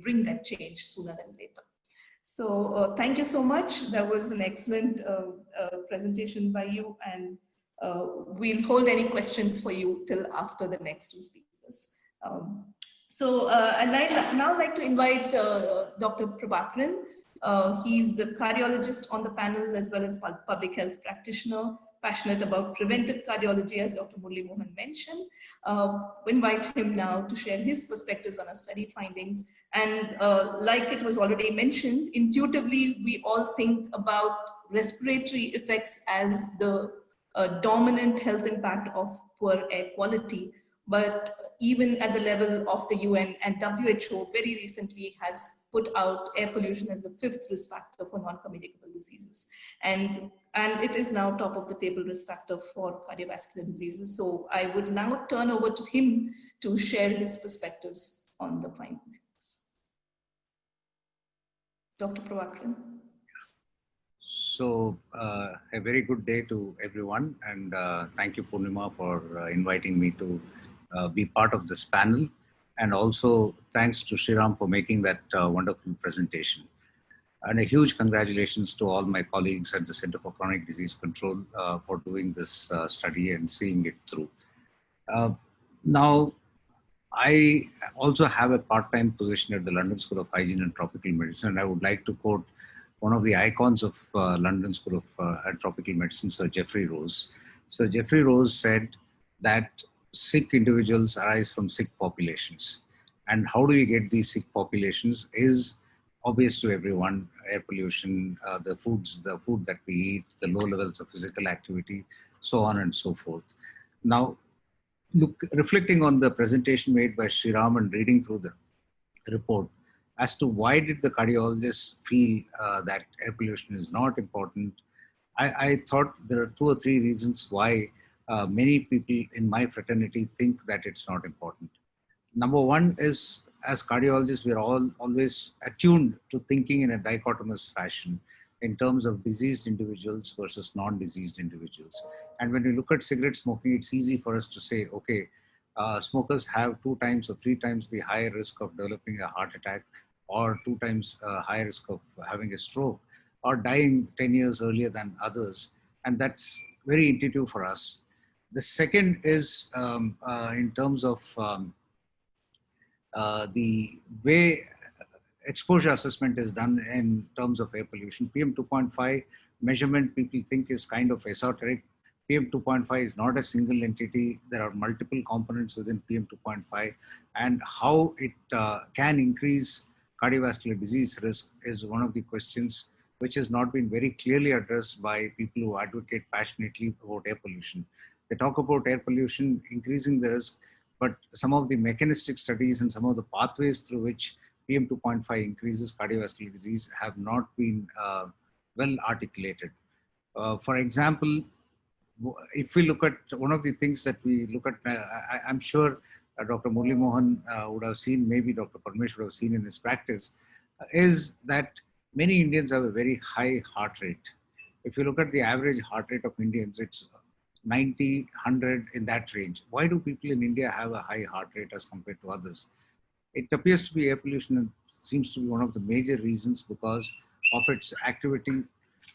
bring that change sooner than later. So thank you so much. That was an excellent presentation by you. And we'll hold any questions for you till after the next two speakers. I'd now like to invite Dr. Prabhakaran. He's the cardiologist on the panel as well as public health practitioner, passionate about preventive cardiology, as Dr. Murali Mohan mentioned. We invite him now to share his perspectives on our study findings. And like it was already mentioned, intuitively, we all think about respiratory effects as the dominant health impact of poor air quality. But even at the level of the UN and WHO very recently has put out air pollution as the 5th risk factor for non-communicable diseases. And it is now top of the table risk factor for cardiovascular diseases. So I would now turn over to him to share his perspectives on the findings. Dr. Prabhakaran. So a very good day to everyone, and thank you, Purnima, for inviting me to be part of this panel, and also thanks to Sriram for making that wonderful presentation. And a huge congratulations to all my colleagues at the Center for Chronic Disease Control for doing this study and seeing it through. Now, I also have a part-time position at the London School of Hygiene and Tropical Medicine, and I would like to quote one of the icons of London School of Tropical Medicine, Sir Geoffrey Rose. Sir Geoffrey Rose said that sick individuals arise from sick populations. And how do we get these sick populations is obvious to everyone: air pollution, the food that we eat, the low levels of physical activity, so on and so forth. Now, reflecting on the presentation made by Sriram and reading through the report, as to why did the cardiologists feel that air pollution is not important, I thought there are 2 or 3 reasons why many people in my fraternity think that it's not important. Number one is, as cardiologists, we're always attuned to thinking in a dichotomous fashion in terms of diseased individuals versus non-diseased individuals. And when we look at cigarette smoking, it's easy for us to say, okay, smokers have 2 times or 3 times the higher risk of developing a heart attack, or 2 times higher risk of having a stroke, or dying 10 years earlier than others. And that's very intuitive for us. The second is in terms of the way exposure assessment is done in terms of air pollution. PM 2.5 measurement, people think, is kind of esoteric. PM 2.5 is not a single entity. There are multiple components within PM 2.5, and how it can increase cardiovascular disease risk is one of the questions which has not been very clearly addressed by people who advocate passionately about air pollution. They talk about air pollution increasing the risk, but some of the mechanistic studies and some of the pathways through which PM 2.5 increases cardiovascular disease have not been well articulated. For example, if we look at one of the things that we look at, I'm sure Dr. Murali Mohan would have seen, maybe Dr. Parmesh would have seen in his practice, is that many Indians have a very high heart rate. If you look at the average heart rate of Indians, it's 90, 100, in that range. Why do people in India have a high heart rate as compared to others? It appears to be air pollution, and seems to be one of the major reasons because of its activity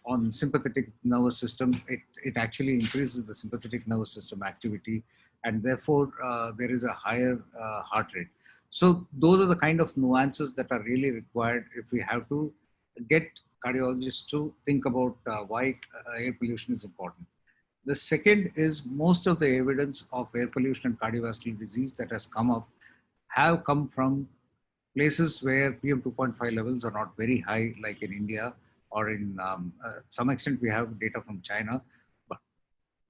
on sympathetic nervous system. It actually increases the sympathetic nervous system activity, and therefore there is a higher heart rate. So those are the kind of nuances that are really required if we have to get cardiologists to think about why air pollution is important. The second is, most of the evidence of air pollution and cardiovascular disease that has come up have come from places where PM 2.5 levels are not very high, like in India, or in some extent we have data from China,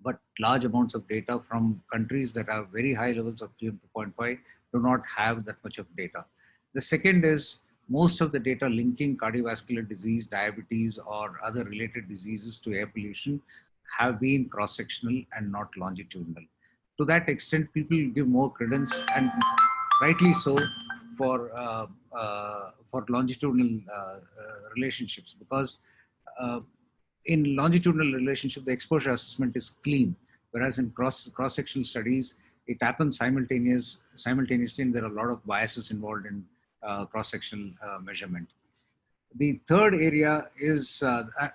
but large amounts of data from countries that have very high levels of PM 2.5 do not have that much of data. The second is, most of the data linking cardiovascular disease, diabetes, or other related diseases to air pollution have been cross-sectional and not longitudinal. To that extent, people give more credence, and rightly so, for longitudinal relationships, because in longitudinal relationship, the exposure assessment is clean, whereas in cross-sectional studies, it happens simultaneously, and there are a lot of biases involved in cross-sectional measurement. The third area is,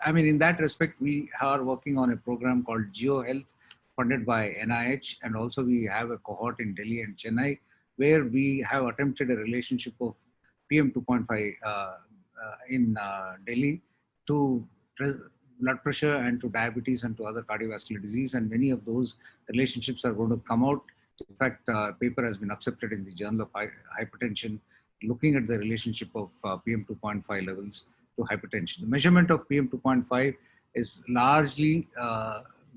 in that respect, we are working on a program called GeoHealth, funded by NIH, and also we have a cohort in Delhi and Chennai where we have attempted a relationship of PM 2.5 in Delhi to blood pressure and to diabetes and to other cardiovascular disease, and many of those relationships are going to come out. In fact, a paper has been accepted in the Journal of Hypertension looking at the relationship of PM 2.5 levels to hypertension. The measurement of PM 2.5 is largely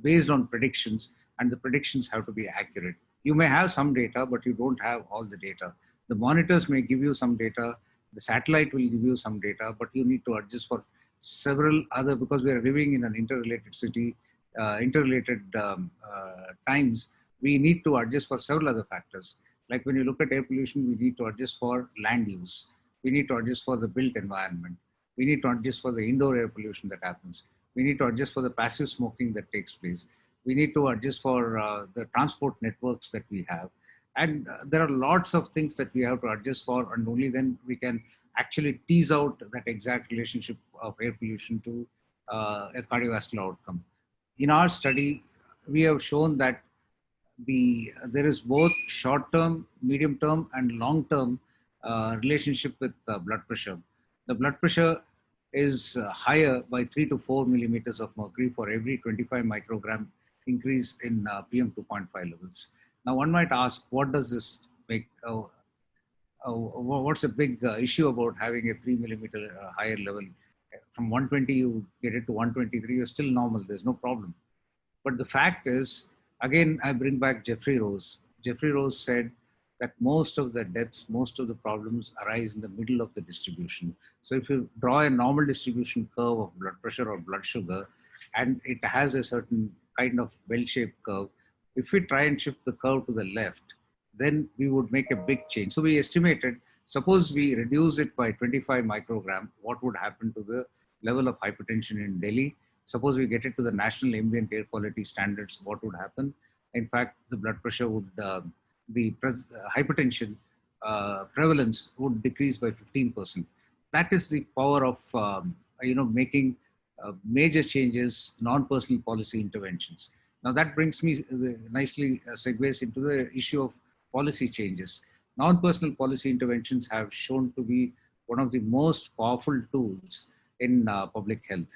based on predictions, and the predictions have to be accurate. You may have some data, but you don't have all the data. The monitors may give you some data, the satellite will give you some data, but you need to adjust for several other, because we are living in an interrelated city, times, we need to adjust for several other factors. Like when you look at air pollution, we need to adjust for land use. We need to adjust for the built environment. We need to adjust for the indoor air pollution that happens. We need to adjust for the passive smoking that takes place. We need to adjust for the transport networks that we have. And there are lots of things that we have to adjust for, and only then we can actually tease out that exact relationship of air pollution to a cardiovascular outcome. In our study, we have shown that there is both short-term, medium-term, and long-term relationship with blood pressure. The blood pressure is higher by 3 to 4 millimeters of mercury for every 25 microgram increase in PM 2.5 levels. Now, one might ask, what does this make? What's a big issue about having a 3 millimeter higher level? From 120, you get it to 123, you're still normal, there's no problem. But the fact is, again, I bring back Jeffrey Rose. Jeffrey Rose said that most of the deaths, most of the problems arise in the middle of the distribution. So if you draw a normal distribution curve of blood pressure or blood sugar, and it has a certain kind of bell-shaped curve, if we try and shift the curve to the left, then we would make a big change. So we estimated, suppose we reduce it by 25 microgram, what would happen to the level of hypertension in Delhi? Suppose we get it to the national ambient air quality standards, what would happen? In fact, the blood pressure would, hypertension prevalence would decrease by 15%. That is the power of, making major changes, non-personal policy interventions. Now that brings me nicely segues into the issue of policy changes. Non-personal policy interventions have shown to be one of the most powerful tools in public health.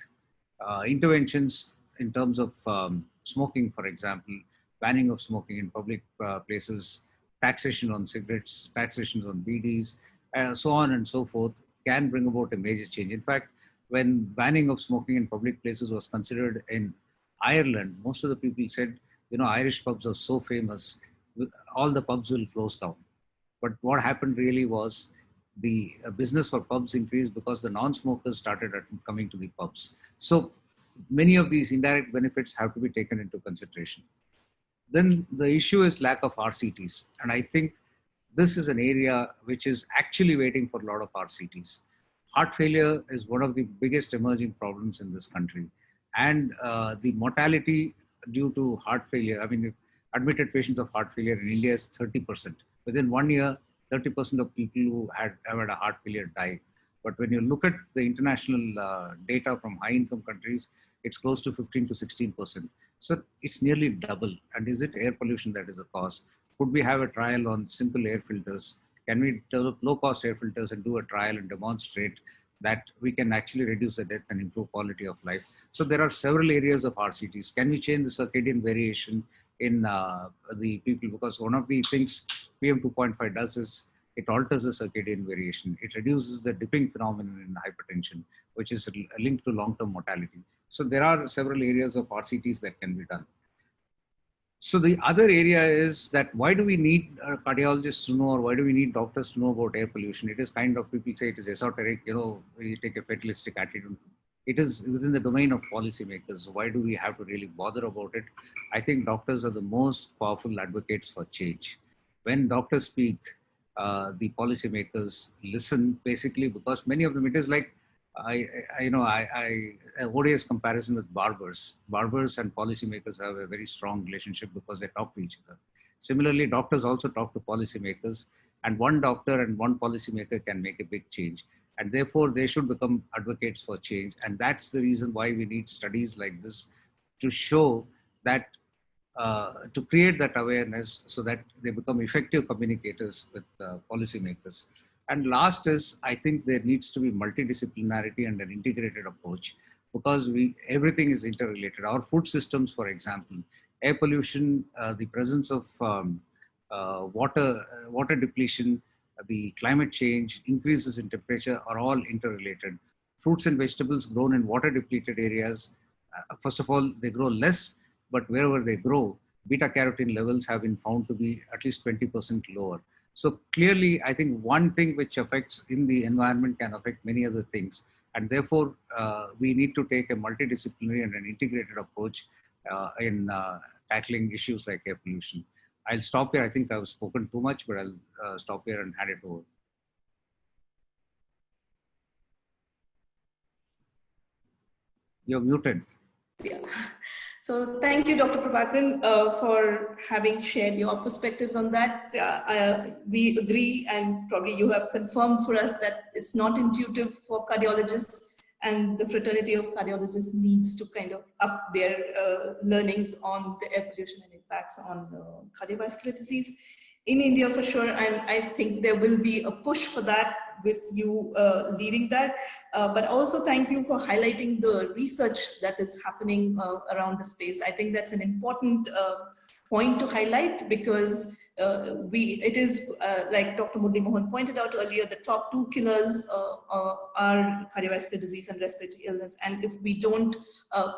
Interventions in terms of smoking, for example, banning of smoking in public places, taxation on cigarettes, taxations on BDs, so on and so forth, can bring about a major change. In fact, when banning of smoking in public places was considered in Ireland, most of the people said, Irish pubs are so famous, all the pubs will close down. But what happened really was the business for pubs increased because the non-smokers started coming to the pubs. So many of these indirect benefits have to be taken into consideration. Then the issue is lack of RCTs. And I think this is an area which is actually waiting for a lot of RCTs. Heart failure is one of the biggest emerging problems in this country. And the mortality due to heart failure, admitted patients of heart failure in India is 30%. Within 1 year, 30% of people who have had a heart failure die. But when you look at the international data from high income countries, it's close to 15 to 16%. So it's nearly double. And is it air pollution that is the cause? Could we have a trial on simple air filters? Can we develop low cost air filters and do a trial and demonstrate that we can actually reduce the death and improve quality of life? So there are several areas of RCTs. Can we change the circadian variation in the people? Because one of the things PM 2.5 does is it alters the circadian variation. It reduces the dipping phenomenon in hypertension, which is linked to long-term mortality. So there are several areas of RCTs that can be done. So the other area is that why do we need cardiologists to know, or why do we need doctors to know about air pollution? It is kind of, people say it is esoteric, we take a fatalistic attitude. It is within the domain of policymakers. Why do we have to really bother about it? I think doctors are the most powerful advocates for change. When doctors speak, the policymakers listen, basically, because many of them, it is like, ODA's comparison with barbers. Barbers and policymakers have a very strong relationship because they talk to each other. Similarly, doctors also talk to policymakers, and one doctor and one policymaker can make a big change. And therefore, they should become advocates for change. And that's the reason why we need studies like this to show that to create that awareness so that they become effective communicators with policymakers. And last is, I think there needs to be multidisciplinarity and an integrated approach, because everything is interrelated. Our food systems, for example, air pollution, the presence of water depletion, the climate change, increases in temperature are all interrelated. Fruits and vegetables grown in water depleted areas, first of all, they grow less, but wherever they grow, beta carotene levels have been found to be at least 20% lower. So clearly, I think one thing which affects in the environment can affect many other things. And therefore, we need to take a multidisciplinary and an integrated approach in tackling issues like air pollution. I'll stop here. I think I've spoken too much, but I'll stop here and hand it over. You're muted. Yeah. So thank you, Dr. Prabhakaran, for having shared your perspectives on that. We agree, and probably you have confirmed for us that it's not intuitive for cardiologists, and the fraternity of cardiologists needs to kind of up their learnings on the air pollution and impacts on cardiovascular disease in India for sure. And I think there will be a push for that with you leading that. But also thank you for highlighting the research that is happening around the space. I think that's an important point to highlight, because it is like Dr. Murli Mohan pointed out earlier, the top 2 killers are cardiovascular disease and respiratory illness. And if we don't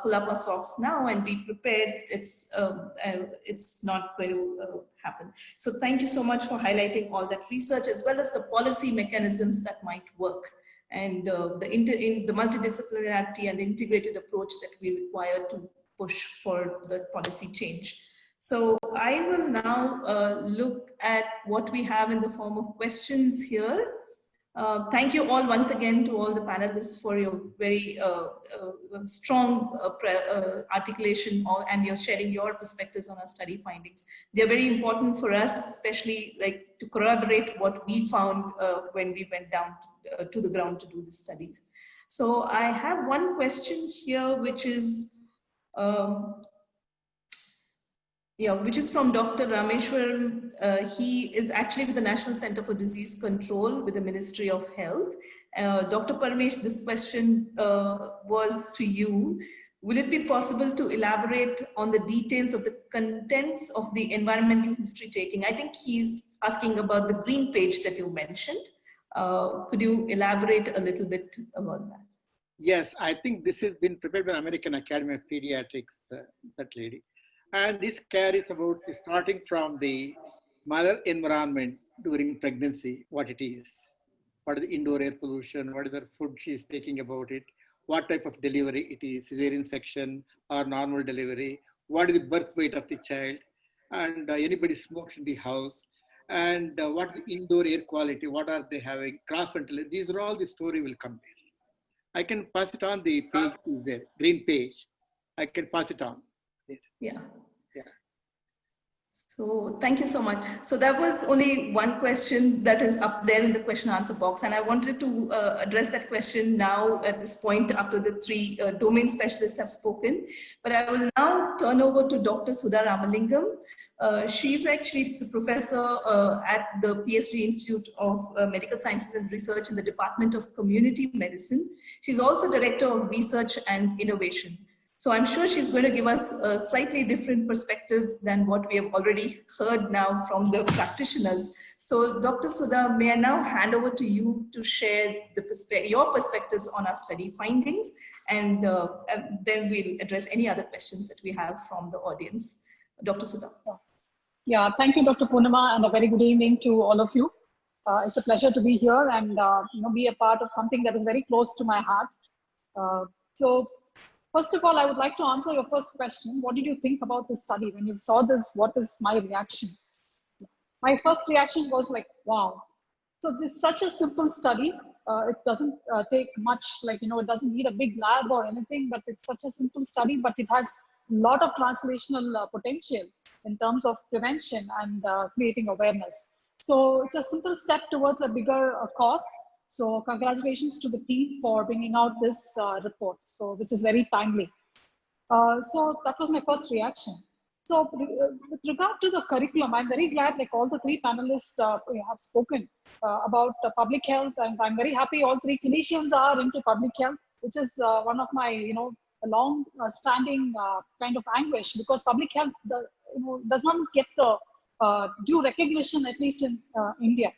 pull up our socks now and be prepared, it's not going to happen. So thank you so much for highlighting all that research, as well as the policy mechanisms that might work, and the multidisciplinarity and the integrated approach that we require to push for the policy change. So I will now look at what we have in the form of questions here. Thank you all once again to all the panelists for your very strong articulation and your sharing your perspectives on our study findings. They're very important for us, especially like to corroborate what we found when we went down to the ground to do the studies. So I have one question here, which is which is from Dr. Rameshwaran. He is actually with the National Center for Disease Control with the Ministry of Health. Dr. Parmesh, this question was to you. Will it be possible to elaborate on the details of the contents of the environmental history taking? I think he's asking about the green page that you mentioned. Could you elaborate a little bit about that? Yes, I think this has been prepared by American Academy of Pediatrics, that lady. And this carries about starting from the mother environment during pregnancy, what it is, what is the indoor air pollution, what is the food she is taking about it, what type of delivery it is, cesarean section or normal delivery, what is the birth weight of the child, and anybody smokes in the house, and what is the indoor air quality, what are they having, cross ventilation. These are all the story will come there. I can pass it on, the page is there, green page. I can pass it on. Yeah. So thank you so much. So that was only one question that is up there in the question answer box. And I wanted to address that question now at this point after the 3 domain specialists have spoken. But I will now turn over to Dr. Sudha Ramalingam. She's actually the professor at the PhD Institute of Medical Sciences and Research in the Department of Community Medicine. She's also Director of Research and Innovation. So I'm sure she's going to give us a slightly different perspective than what we have already heard now from the practitioners. So Dr. Sudha, may I now hand over to you to share your perspectives on our study findings, and then we'll address any other questions that we have from the audience. Dr. Sudha. Yeah, thank you, Dr. Poonama, and a very good evening to all of you. It's a pleasure to be here and be a part of something that is very close to my heart. So first of all, I would like to answer your first question. What did you think about this study? When you saw this, what is my reaction? My first reaction was like, wow. So this is such a simple study. It doesn't take much, it doesn't need a big lab or anything, but it's such a simple study, but it has a lot of translational potential in terms of prevention and creating awareness. So it's a simple step towards a bigger cause. So congratulations to the team for bringing out this report, which is very timely. So that was my first reaction. So with regard to the curriculum, I'm very glad like all the three panelists have spoken about public health, and I'm very happy all three clinicians are into public health, which is one of my, a long standing kind of anguish, because public health, does not get the due recognition, at least in India.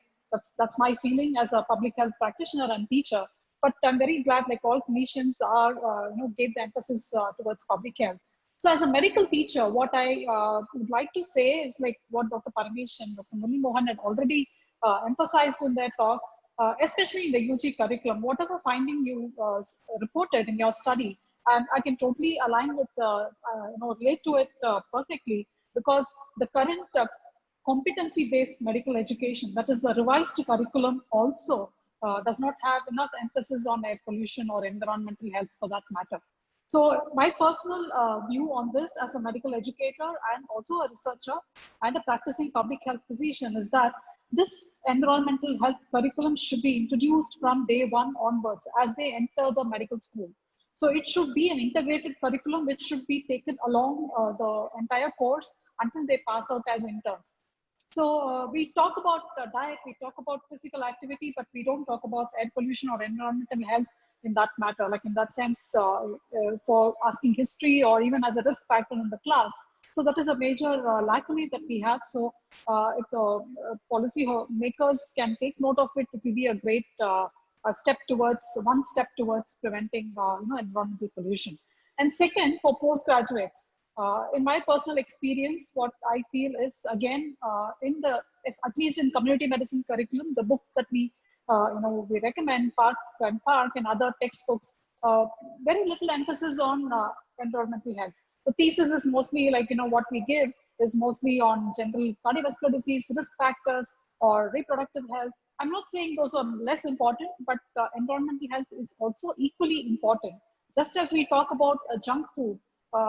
That's my feeling as a public health practitioner and teacher. But I'm very glad like all clinicians are, gave the emphasis towards public health. So as a medical teacher, what I would like to say is like what Dr. Paramesh and Dr. Murali Mohan had already emphasized in their talk, especially in the UG curriculum, whatever finding you reported in your study, and I can totally align with, relate to it perfectly, because the current competency-based medical education, that is the revised curriculum, also does not have enough emphasis on air pollution or environmental health for that matter. So my personal view on this as a medical educator and also a researcher and a practicing public health physician is that this environmental health curriculum should be introduced from day one onwards as they enter the medical school. So it should be an integrated curriculum which should be taken along the entire course until they pass out as interns. So we talk about diet, we talk about physical activity, but we don't talk about air pollution or environmental health in that matter, like in that sense, for asking history or even as a risk factor in the class. So that is a major lacuna that we have. So if policy makers can take note of it, it will be a great one step towards preventing environmental pollution. And second, for postgraduates, in my personal experience, what I feel is, again, at least in community medicine curriculum, the book that we recommend, Park and other textbooks, very little emphasis on environmental health. The thesis is mostly like, what we give is mostly on general cardiovascular disease, risk factors, or reproductive health. I'm not saying those are less important, but environmental health is also equally important. Just as we talk about junk food,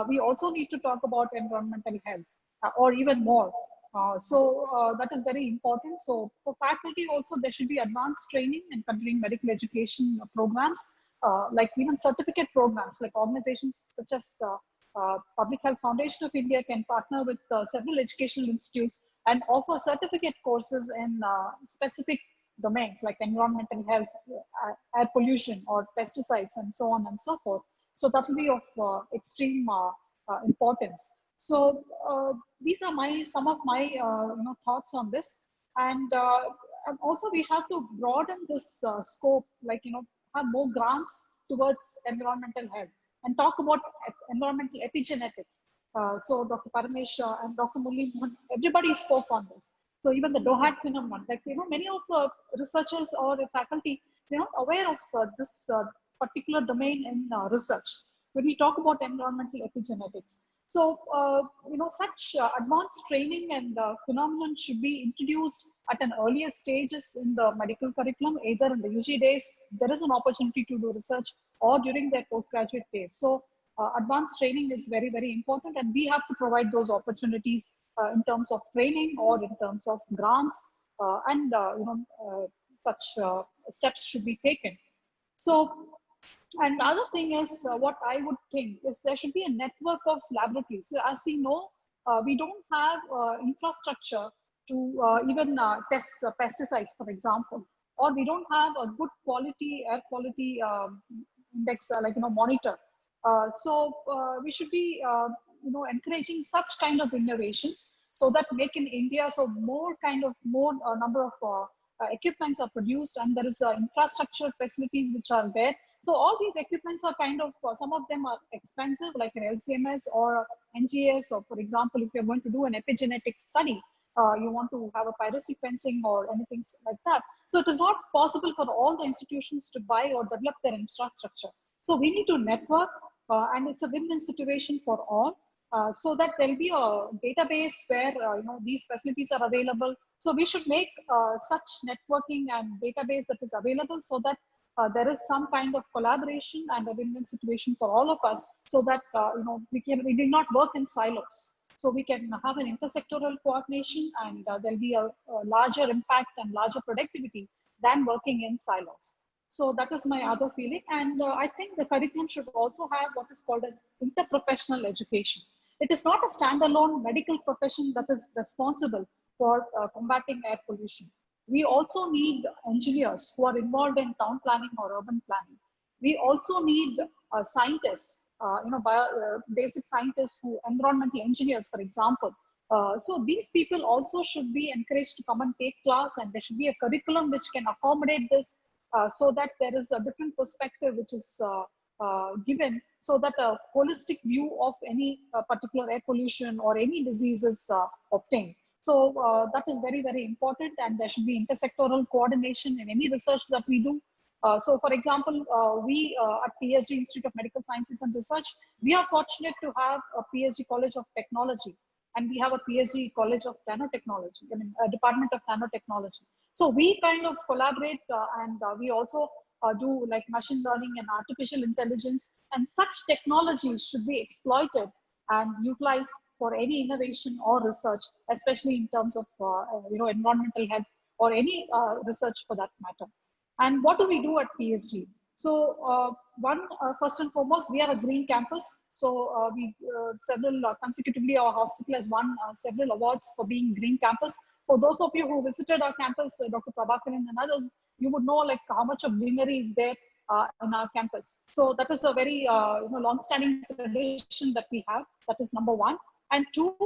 we also need to talk about environmental health, or even more. So that is very important. So for faculty also, there should be advanced training and continuing medical education programs, like even certificate programs, like organizations such as Public Health Foundation of India can partner with several educational institutes and offer certificate courses in specific domains like environmental health, air pollution, or pesticides, and so on and so forth. So that will be of extreme importance. So these are some of my thoughts on this, and also we have to broaden this scope, like have more grants towards environmental health and talk about environmental epigenetics. So Dr. Paramesh and Dr. Murali Mohan, everybody spoke on this. So even the DOHAT phenomenon, like many of the researchers or the faculty, they're not aware of this particular domain in research when we talk about environmental epigenetics. So, such advanced training and phenomenon should be introduced at an earlier stages in the medical curriculum, either in the UG days, there is an opportunity to do research, or during their postgraduate phase. So, advanced training is very, very important, and we have to provide those opportunities in terms of training or in terms of grants, and such steps should be taken. So, and the other thing is, what I would think is there should be a network of laboratories. So as we know, we don't have infrastructure to even test pesticides, for example, or we don't have a good quality, air quality index, monitor. So we should be, encouraging such kind of innovations so that Make in India, so more number of equipments are produced, and there is infrastructure facilities which are there. So all these equipments are some of them are expensive, like an LCMS or NGS, or for example, if you're going to do an epigenetic study, you want to have a piracy fencing or anything like that. So it is not possible for all the institutions to buy or develop their infrastructure. So we need to network, and it's a win-win situation for all. So that there'll be a database where these facilities are available. So we should make such networking and database that is available, so that there is some kind of collaboration and a win-win situation for all of us, so that we do not work in silos. So we can have an intersectoral coordination, and there'll be a larger impact and larger productivity than working in silos. So that is my other feeling. And I think the curriculum should also have what is called as interprofessional education. It is not a standalone medical profession that is responsible for combating air pollution. We also need engineers who are involved in town planning or urban planning. We also need scientists, basic scientists who, environmental engineers, for example. So these people also should be encouraged to come and take class, and there should be a curriculum which can accommodate this, so that there is a different perspective which is given, so that a holistic view of any particular air pollution or any disease is obtained. So that is very, very important, and there should be intersectoral coordination in any research that we do. So for example, we at PSG Institute of Medical Sciences and Research, we are fortunate to have a PSG College of Technology, and we have a PSG College of Nanotechnology, a Department of Nanotechnology. So we kind of collaborate, and we also do like machine learning and artificial intelligence, and such technologies should be exploited and utilized for any innovation or research, especially in terms of environmental health or any research for that matter. And what do we do at PSG? So first and foremost, we are a green campus. So we consecutively, our hospital has won several awards for being green campus. For those of you who visited our campus, Dr. Prabhakaran and others, you would know like how much of greenery is there in our campus. So that is a very long-standing tradition that we have. That is number one. And two,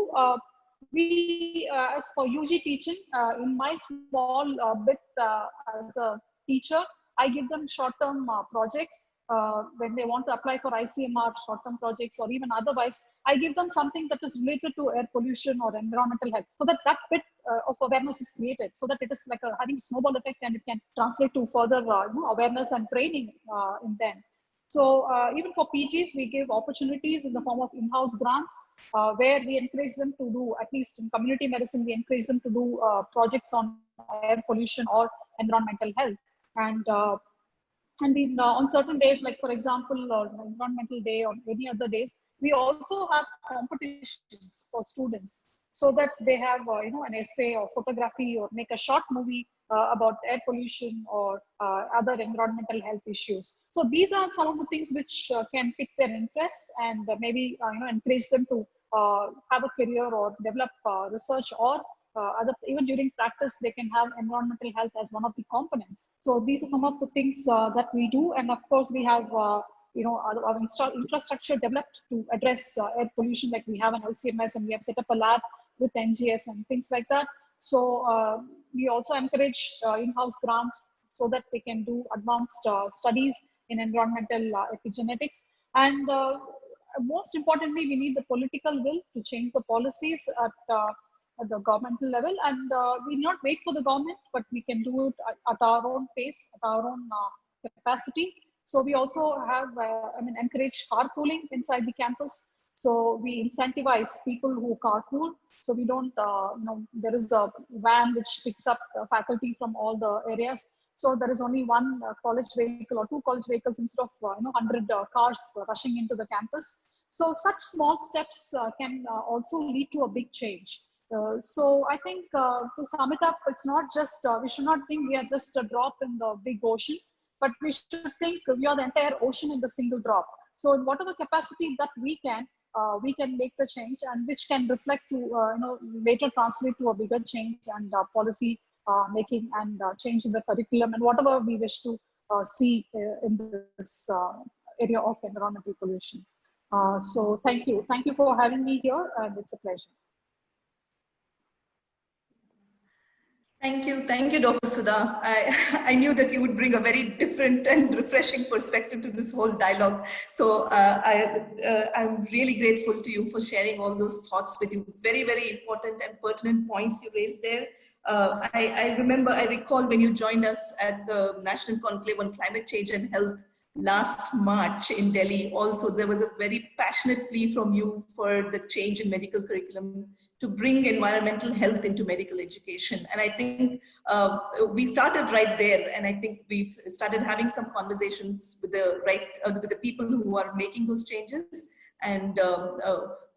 we as for UG teaching, in my small bit as a teacher, I give them short-term projects when they want to apply for ICMR short-term projects, or even otherwise, I give them something that is related to air pollution or environmental health, so that that bit of awareness is created, so that it is like having a snowball effect, and it can translate to further awareness and training in them. So even for PGs, we give opportunities in the form of in-house grants, where we encourage them to do, at least in community medicine, we encourage them to do projects on air pollution or environmental health. And on certain days, like for example, Environmental Day or any other days, we also have competitions for students, so that they have an essay or photography or make a short movie about air pollution or other environmental health issues. So these are some of the things which can pick their interest, and maybe encourage them to have a career or develop research, or even during practice, they can have environmental health as one of the components. So these are some of the things that we do. And of course, we have our infrastructure developed to address air pollution, like we have an LCMS, and we have set up a lab with NGS and things like that. So we also encourage in-house grants, so that they can do advanced studies in environmental epigenetics. And most importantly, we need the political will to change the policies at the governmental level. And we not wait for the government, but we can do it at our own pace, at our own capacity. So we also have, encourage carpooling inside the campus. So we incentivize people who carpool. So we don't, there is a van which picks up faculty from all the areas. So there is only one college vehicle or two college vehicles instead of 100 cars rushing into the campus. So such small steps can also lead to a big change. So I think to sum it up, it's not just, we should not think we are just a drop in the big ocean, but we should think we are the entire ocean in the single drop. So in whatever capacity that we can make the change, and which can reflect to, later translate to a bigger change and policy making, and change in the curriculum, and whatever we wish to see in this area of environmental pollution. So thank you. Thank you for having me here, and it's a pleasure. Thank you, Dr. Sudha. I knew that you would bring a very different and refreshing perspective to this whole dialogue. So I'm really grateful to you for sharing all those thoughts with you. Very, very important and pertinent points you raised there. I recall when you joined us at the National Conclave on Climate Change and Health last March in Delhi. Also, there was a very passionate plea from you for the change in medical curriculum to bring environmental health into medical education. And I think we started right there, and I think we've started having some conversations with the people who are making those changes. And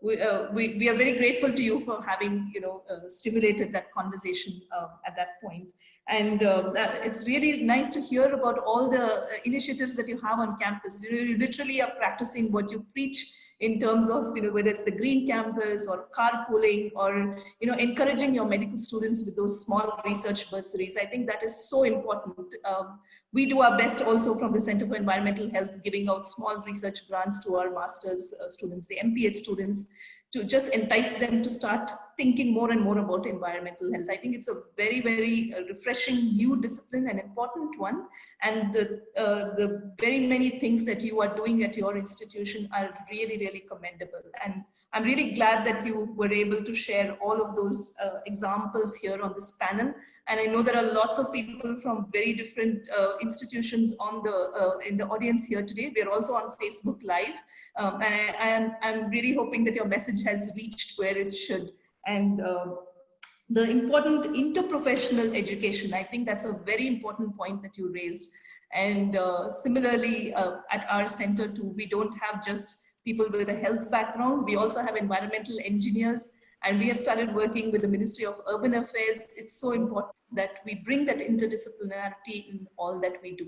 we are very grateful to you for having stimulated that conversation at that point. And it's really nice to hear about all the initiatives that you have on campus. You literally are practicing what you preach in terms of, whether it's the green campus or carpooling or, encouraging your medical students with those small research bursaries. I think that is so important. We do our best also from the Center for Environmental Health, giving out small research grants to our master's students, the MPH students, to just entice them to start thinking more and more about environmental health. I think it's a very, very refreshing new discipline, an important one. And the very many things that you are doing at your institution are really, really commendable. And I'm really glad that you were able to share all of those examples here on this panel. And I know there are lots of people from very different institutions on in the audience here today. We are also on Facebook Live. And I'm really hoping that your message has reached where it should. And the important interprofessional education, I think that's a very important point that you raised. And similarly, at our center too, we don't have just people with a health background. We also have environmental engineers, and we have started working with the Ministry of Urban Affairs. It's so important that we bring that interdisciplinarity in all that we do.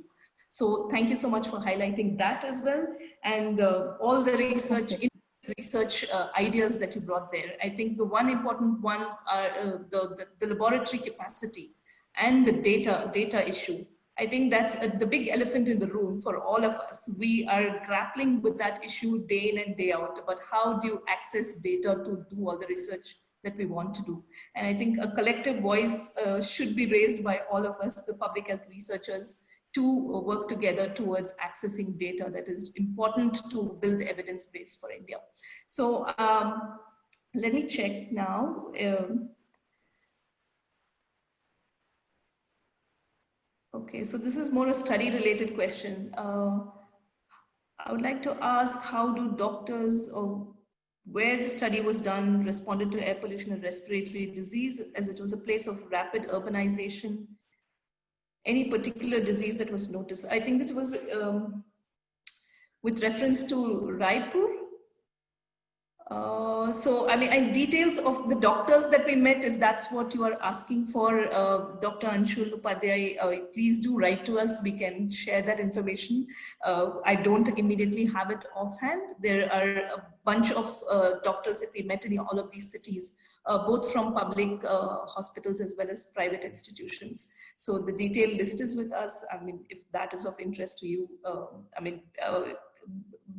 So thank you so much for highlighting that as well. And all the research ideas that you brought there. I think the one important one are the laboratory capacity and the data issue. I think that's the big elephant in the room for all of us. We are grappling with that issue day in and day out, about how do you access data to do all the research that we want to do. And I think a collective voice should be raised by all of us, the public health researchers, to work together towards accessing data that is important to build the evidence base for India. So let me check now. Okay, so this is more a study related question. I would like to ask, how do doctors, or where the study was done, responded to air pollution and respiratory disease, as it was a place of rapid urbanization? Any particular disease that was noticed? I think that was with reference to Raipur. So, I mean, details of the doctors that we met, if that's what you are asking for, Dr. Anshul Upadhyay, please do write to us. We can share that information. I don't immediately have it offhand. There are a bunch of doctors that we met in all of these cities, both from public hospitals as well as private institutions. So the detailed list is with us. I mean, if that is of interest to you,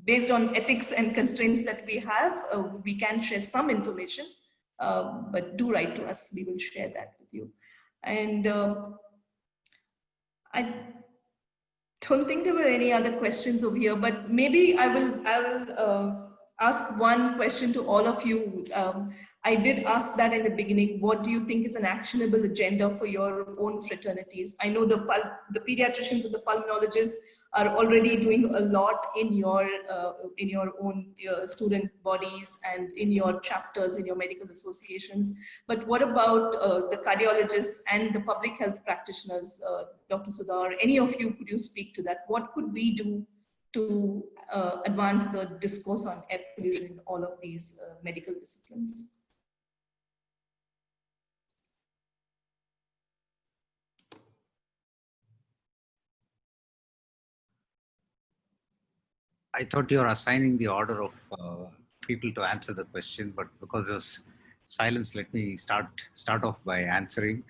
based on ethics and constraints that we have, we can share some information, but do write to us. We will share that with you. And I don't think there were any other questions over here, but maybe I will ask one question to all of you. I did ask that in the beginning. What do you think is an actionable agenda for your own fraternities? I know the pediatricians and the pulmonologists are already doing a lot in your own student bodies and in your chapters, in your medical associations. But what about the cardiologists and the public health practitioners, Dr. Sudha, or any of you, could you speak to that? What could we do to advance the discourse on air pollution in all of these medical disciplines? I thought you were assigning the order of people to answer the question, but because there's silence, let me start off by answering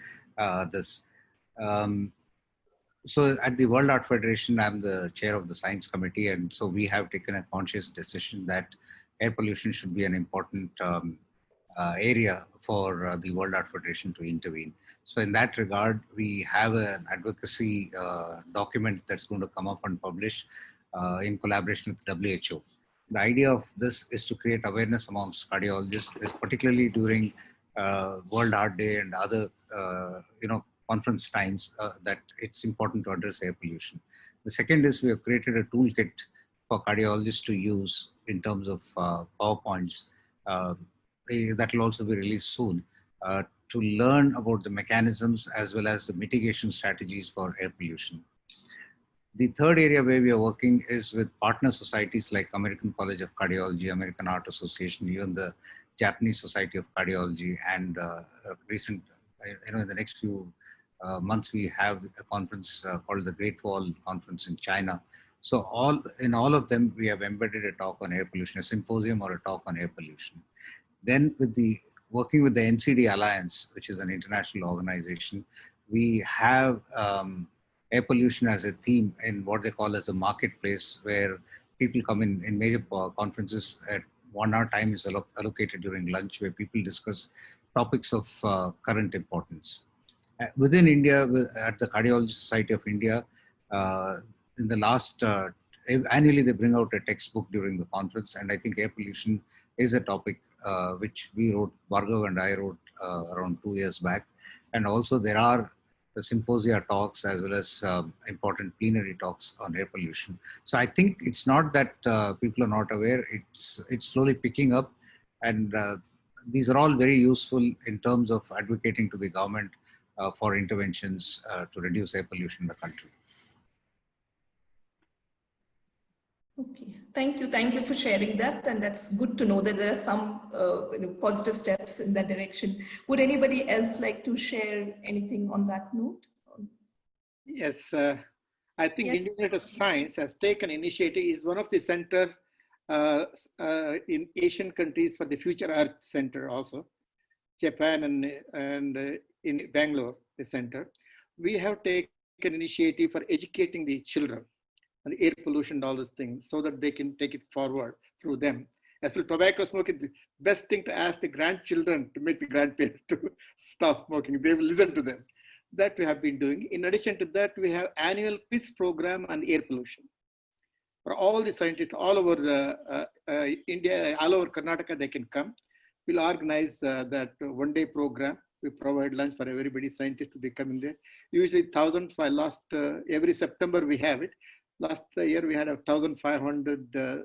this. So at the World Art Federation, I'm the chair of the science committee, and so we have taken a conscious decision that air pollution should be an important area for the World Art Federation to intervene. So in that regard, we have an advocacy document that's going to come up and publish in collaboration with WHO. The idea of this is to create awareness amongst cardiologists, particularly during World Art Day and other conference times, that it's important to address air pollution. The second is we have created a toolkit for cardiologists to use in terms of PowerPoints that will also be released soon to learn about the mechanisms as well as the mitigation strategies for air pollution. The third area where we are working is with partner societies like American College of Cardiology, American Heart Association, even the Japanese Society of Cardiology, and in the next few months we have a conference called the Great Wall Conference in China, So in all of them, we have embedded a talk on air pollution, a symposium or a talk on air pollution. Then working with the NCD Alliance, which is an international organization, we have air pollution as a theme in what they call as a marketplace, where people come in major conferences at 1 hour time is allocated during lunch, where people discuss topics of current importance. Within India, at the Cardiology Society of India, in the last, annually they bring out a textbook during the conference, and I think air pollution is a topic which we wrote, Bhargav and I wrote around 2 years back. And also there are the symposia talks as well as important plenary talks on air pollution. So I think it's not that people are not aware, it's slowly picking up, and these are all very useful in terms of advocating to the government for interventions to reduce air pollution in the country. Okay, thank you for sharing that, and that's good to know that there are some positive steps in that direction. Would anybody else like to share anything on that note? Yes, I think Yes. Indian Institute of Science has taken initiative, is one of the center in Asian countries for the Future Earth Center also, Japan and in Bangalore, the center. We have taken initiative for educating the children on the air pollution and all those things so that they can take it forward through them. As for tobacco smoking, the best thing to ask the grandchildren to make the grandparents to stop smoking. They will listen to them. That we have been doing. In addition to that, we have annual quiz program on air pollution. For all the scientists all over India, all over Karnataka, they can come. We'll organize that one-day program. We provide lunch for everybody, scientists to be coming there. Usually 1,000, every September we have it. Last year we had 1,500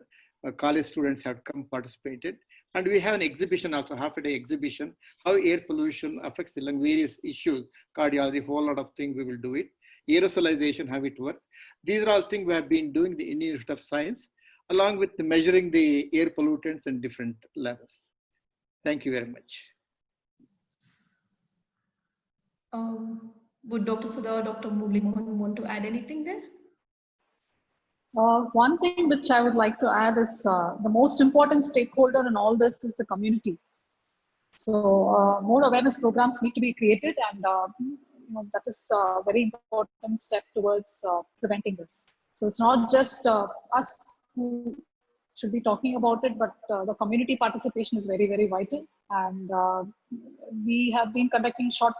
college students have come participated. And we have an exhibition also, half-a-day exhibition, how air pollution affects the lung, various issues, cardiology, whole lot of things we will do it. Aerosolization, how it works. These are all things we have been doing, the Indian Institute of Science, along with measuring the air pollutants in different levels. Thank you very much. Would Dr. Sudha or Dr. Murli Mohan want to add anything there? One thing which I would like to add is the most important stakeholder in all this is the community. So more awareness programs need to be created, and that is a very important step towards preventing this. So it's not just us who should be talking about it, but the community participation is very, very vital. And we have been conducting short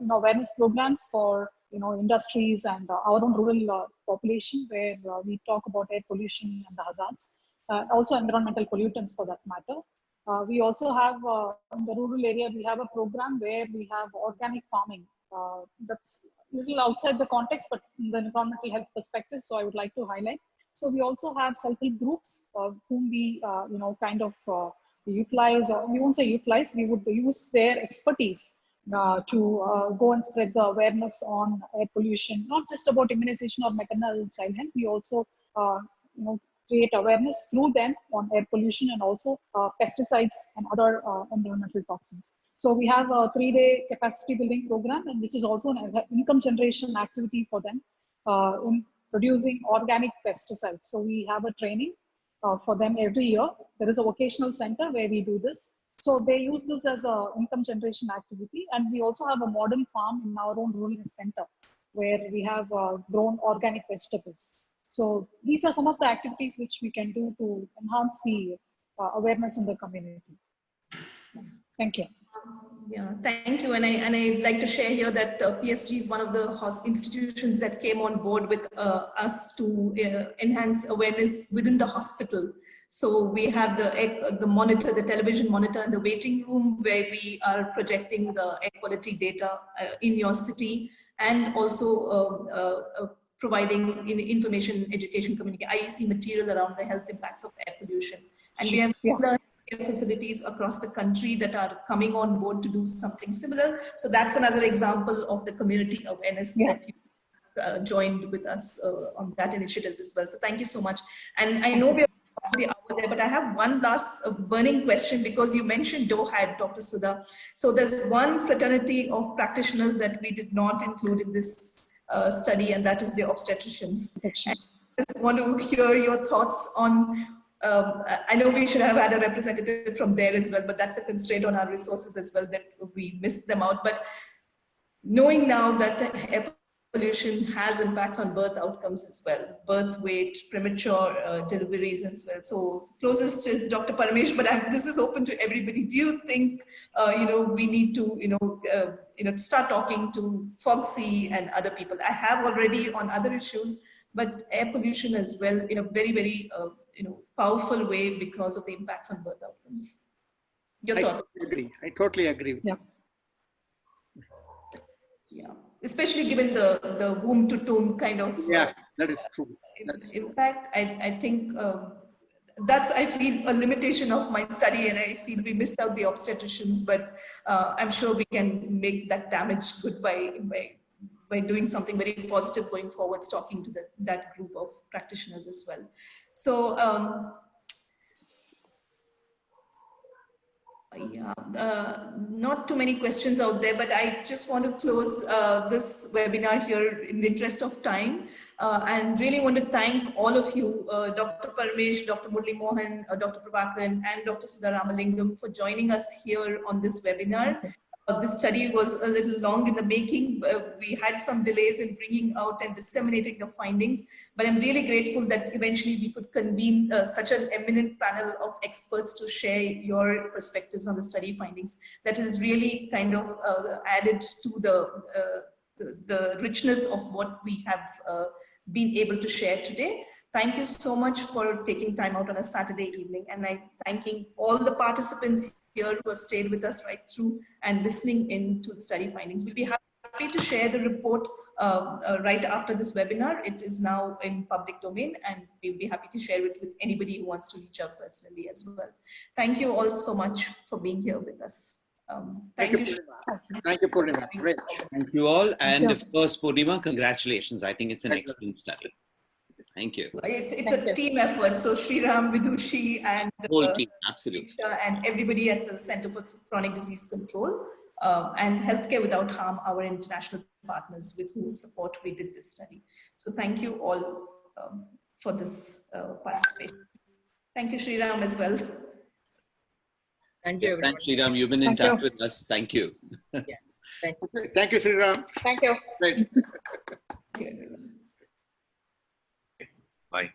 awareness programs for industries and our own rural population, where we talk about air pollution and the hazards, also environmental pollutants for that matter. We also have in the rural area, we have a program where we have organic farming. That's a little outside the context, but in the environmental health perspective, so I would like to highlight. So we also have self-help groups whom we utilize, or we won't say utilize, we would use their expertise to go and spread the awareness on air pollution, not just about immunization or maternal child health. We also create awareness through them on air pollution and also pesticides and other environmental toxins. So we have a 3-day capacity building program, and which is also an income generation activity for them in producing organic pesticides. So we have a training for them every year. There is a vocational center where we do this. So they use this as an income generation activity. And we also have a modern farm in our own rural center where we have grown organic vegetables. So these are some of the activities which we can do to enhance the awareness in the community. Thank you. Yeah, thank you. And I'd like to share here that PSG is one of the institutions that came on board with us to enhance awareness within the hospital. So we have the monitor, the television monitor in the waiting room, where we are projecting the air quality data in your city, and also providing information, education, communication, IEC material around the health impacts of air pollution. And we have facilities across the country that are coming on board to do something similar. So that's another example of the community awareness that you joined with us on that initiative as well. So thank you so much. And I know we are the hour there, but I have one last burning question, because you mentioned DOHAD, Dr. Sudha. So there's one fraternity of practitioners that we did not include in this study, and that is the obstetricians. just want to hear your thoughts on, I know we should have had a representative from there as well, but that's a constraint on our resources as well that we missed them out. But knowing now that air pollution has impacts on birth outcomes as well, birth weight, premature deliveries as well. So closest is Dr. Paramesh, but this is open to everybody. Do you think, we need to, start talking to FOGC and other people? I have already on other issues, but air pollution as well in a very, very, powerful way because of the impacts on birth outcomes. Your thoughts? I totally agree. Yeah. Yeah, especially given the womb to tomb kind of that is true. impact. I think that's, I feel, a limitation of my study, and I feel we missed out the obstetricians, but I'm sure we can make that damage good by doing something very positive going forwards, talking to that group of practitioners as well. So not too many questions out there, but I just want to close this webinar here in the interest of time, and really want to thank all of you, Dr. Paramesh, Dr. Murli Mohan, Dr. Prabhakaran, and Dr. Sudha Ramalingam for joining us here on this webinar. This study was a little long in the making. We had some delays in bringing out and disseminating the findings, but I'm really grateful that eventually we could convene such an eminent panel of experts to share your perspectives on the study findings. That is really kind of added to the richness of what we have been able to share today. Thank you so much for taking time out on a Saturday evening, and I'm thanking all the participants here who have stayed with us right through and listening in to the study findings. We'll be happy to share the report right after this webinar. It is now in public domain, and we'll be happy to share it with anybody who wants to reach out personally as well. Thank you all so much for being here with us. Thank you. Thank you, Purnima. Great. Thank you all. And of course, Purnima, congratulations. I think it's an excellent study. Thank you. It's a team effort. So Sriram, Vidushi, and the whole team, absolutely, and everybody at the Center for Chronic Disease Control and Healthcare Without Harm, our international partners with whose support we did this study. So thank you all for this participation. Thank you, Sriram, as well. Thank you, everyone. Thanks, Sriram. You've been in touch with us. Thank you. Yeah. Thank you. Thank you, Sriram. Thank you. Great. Thank you, everyone. Bye.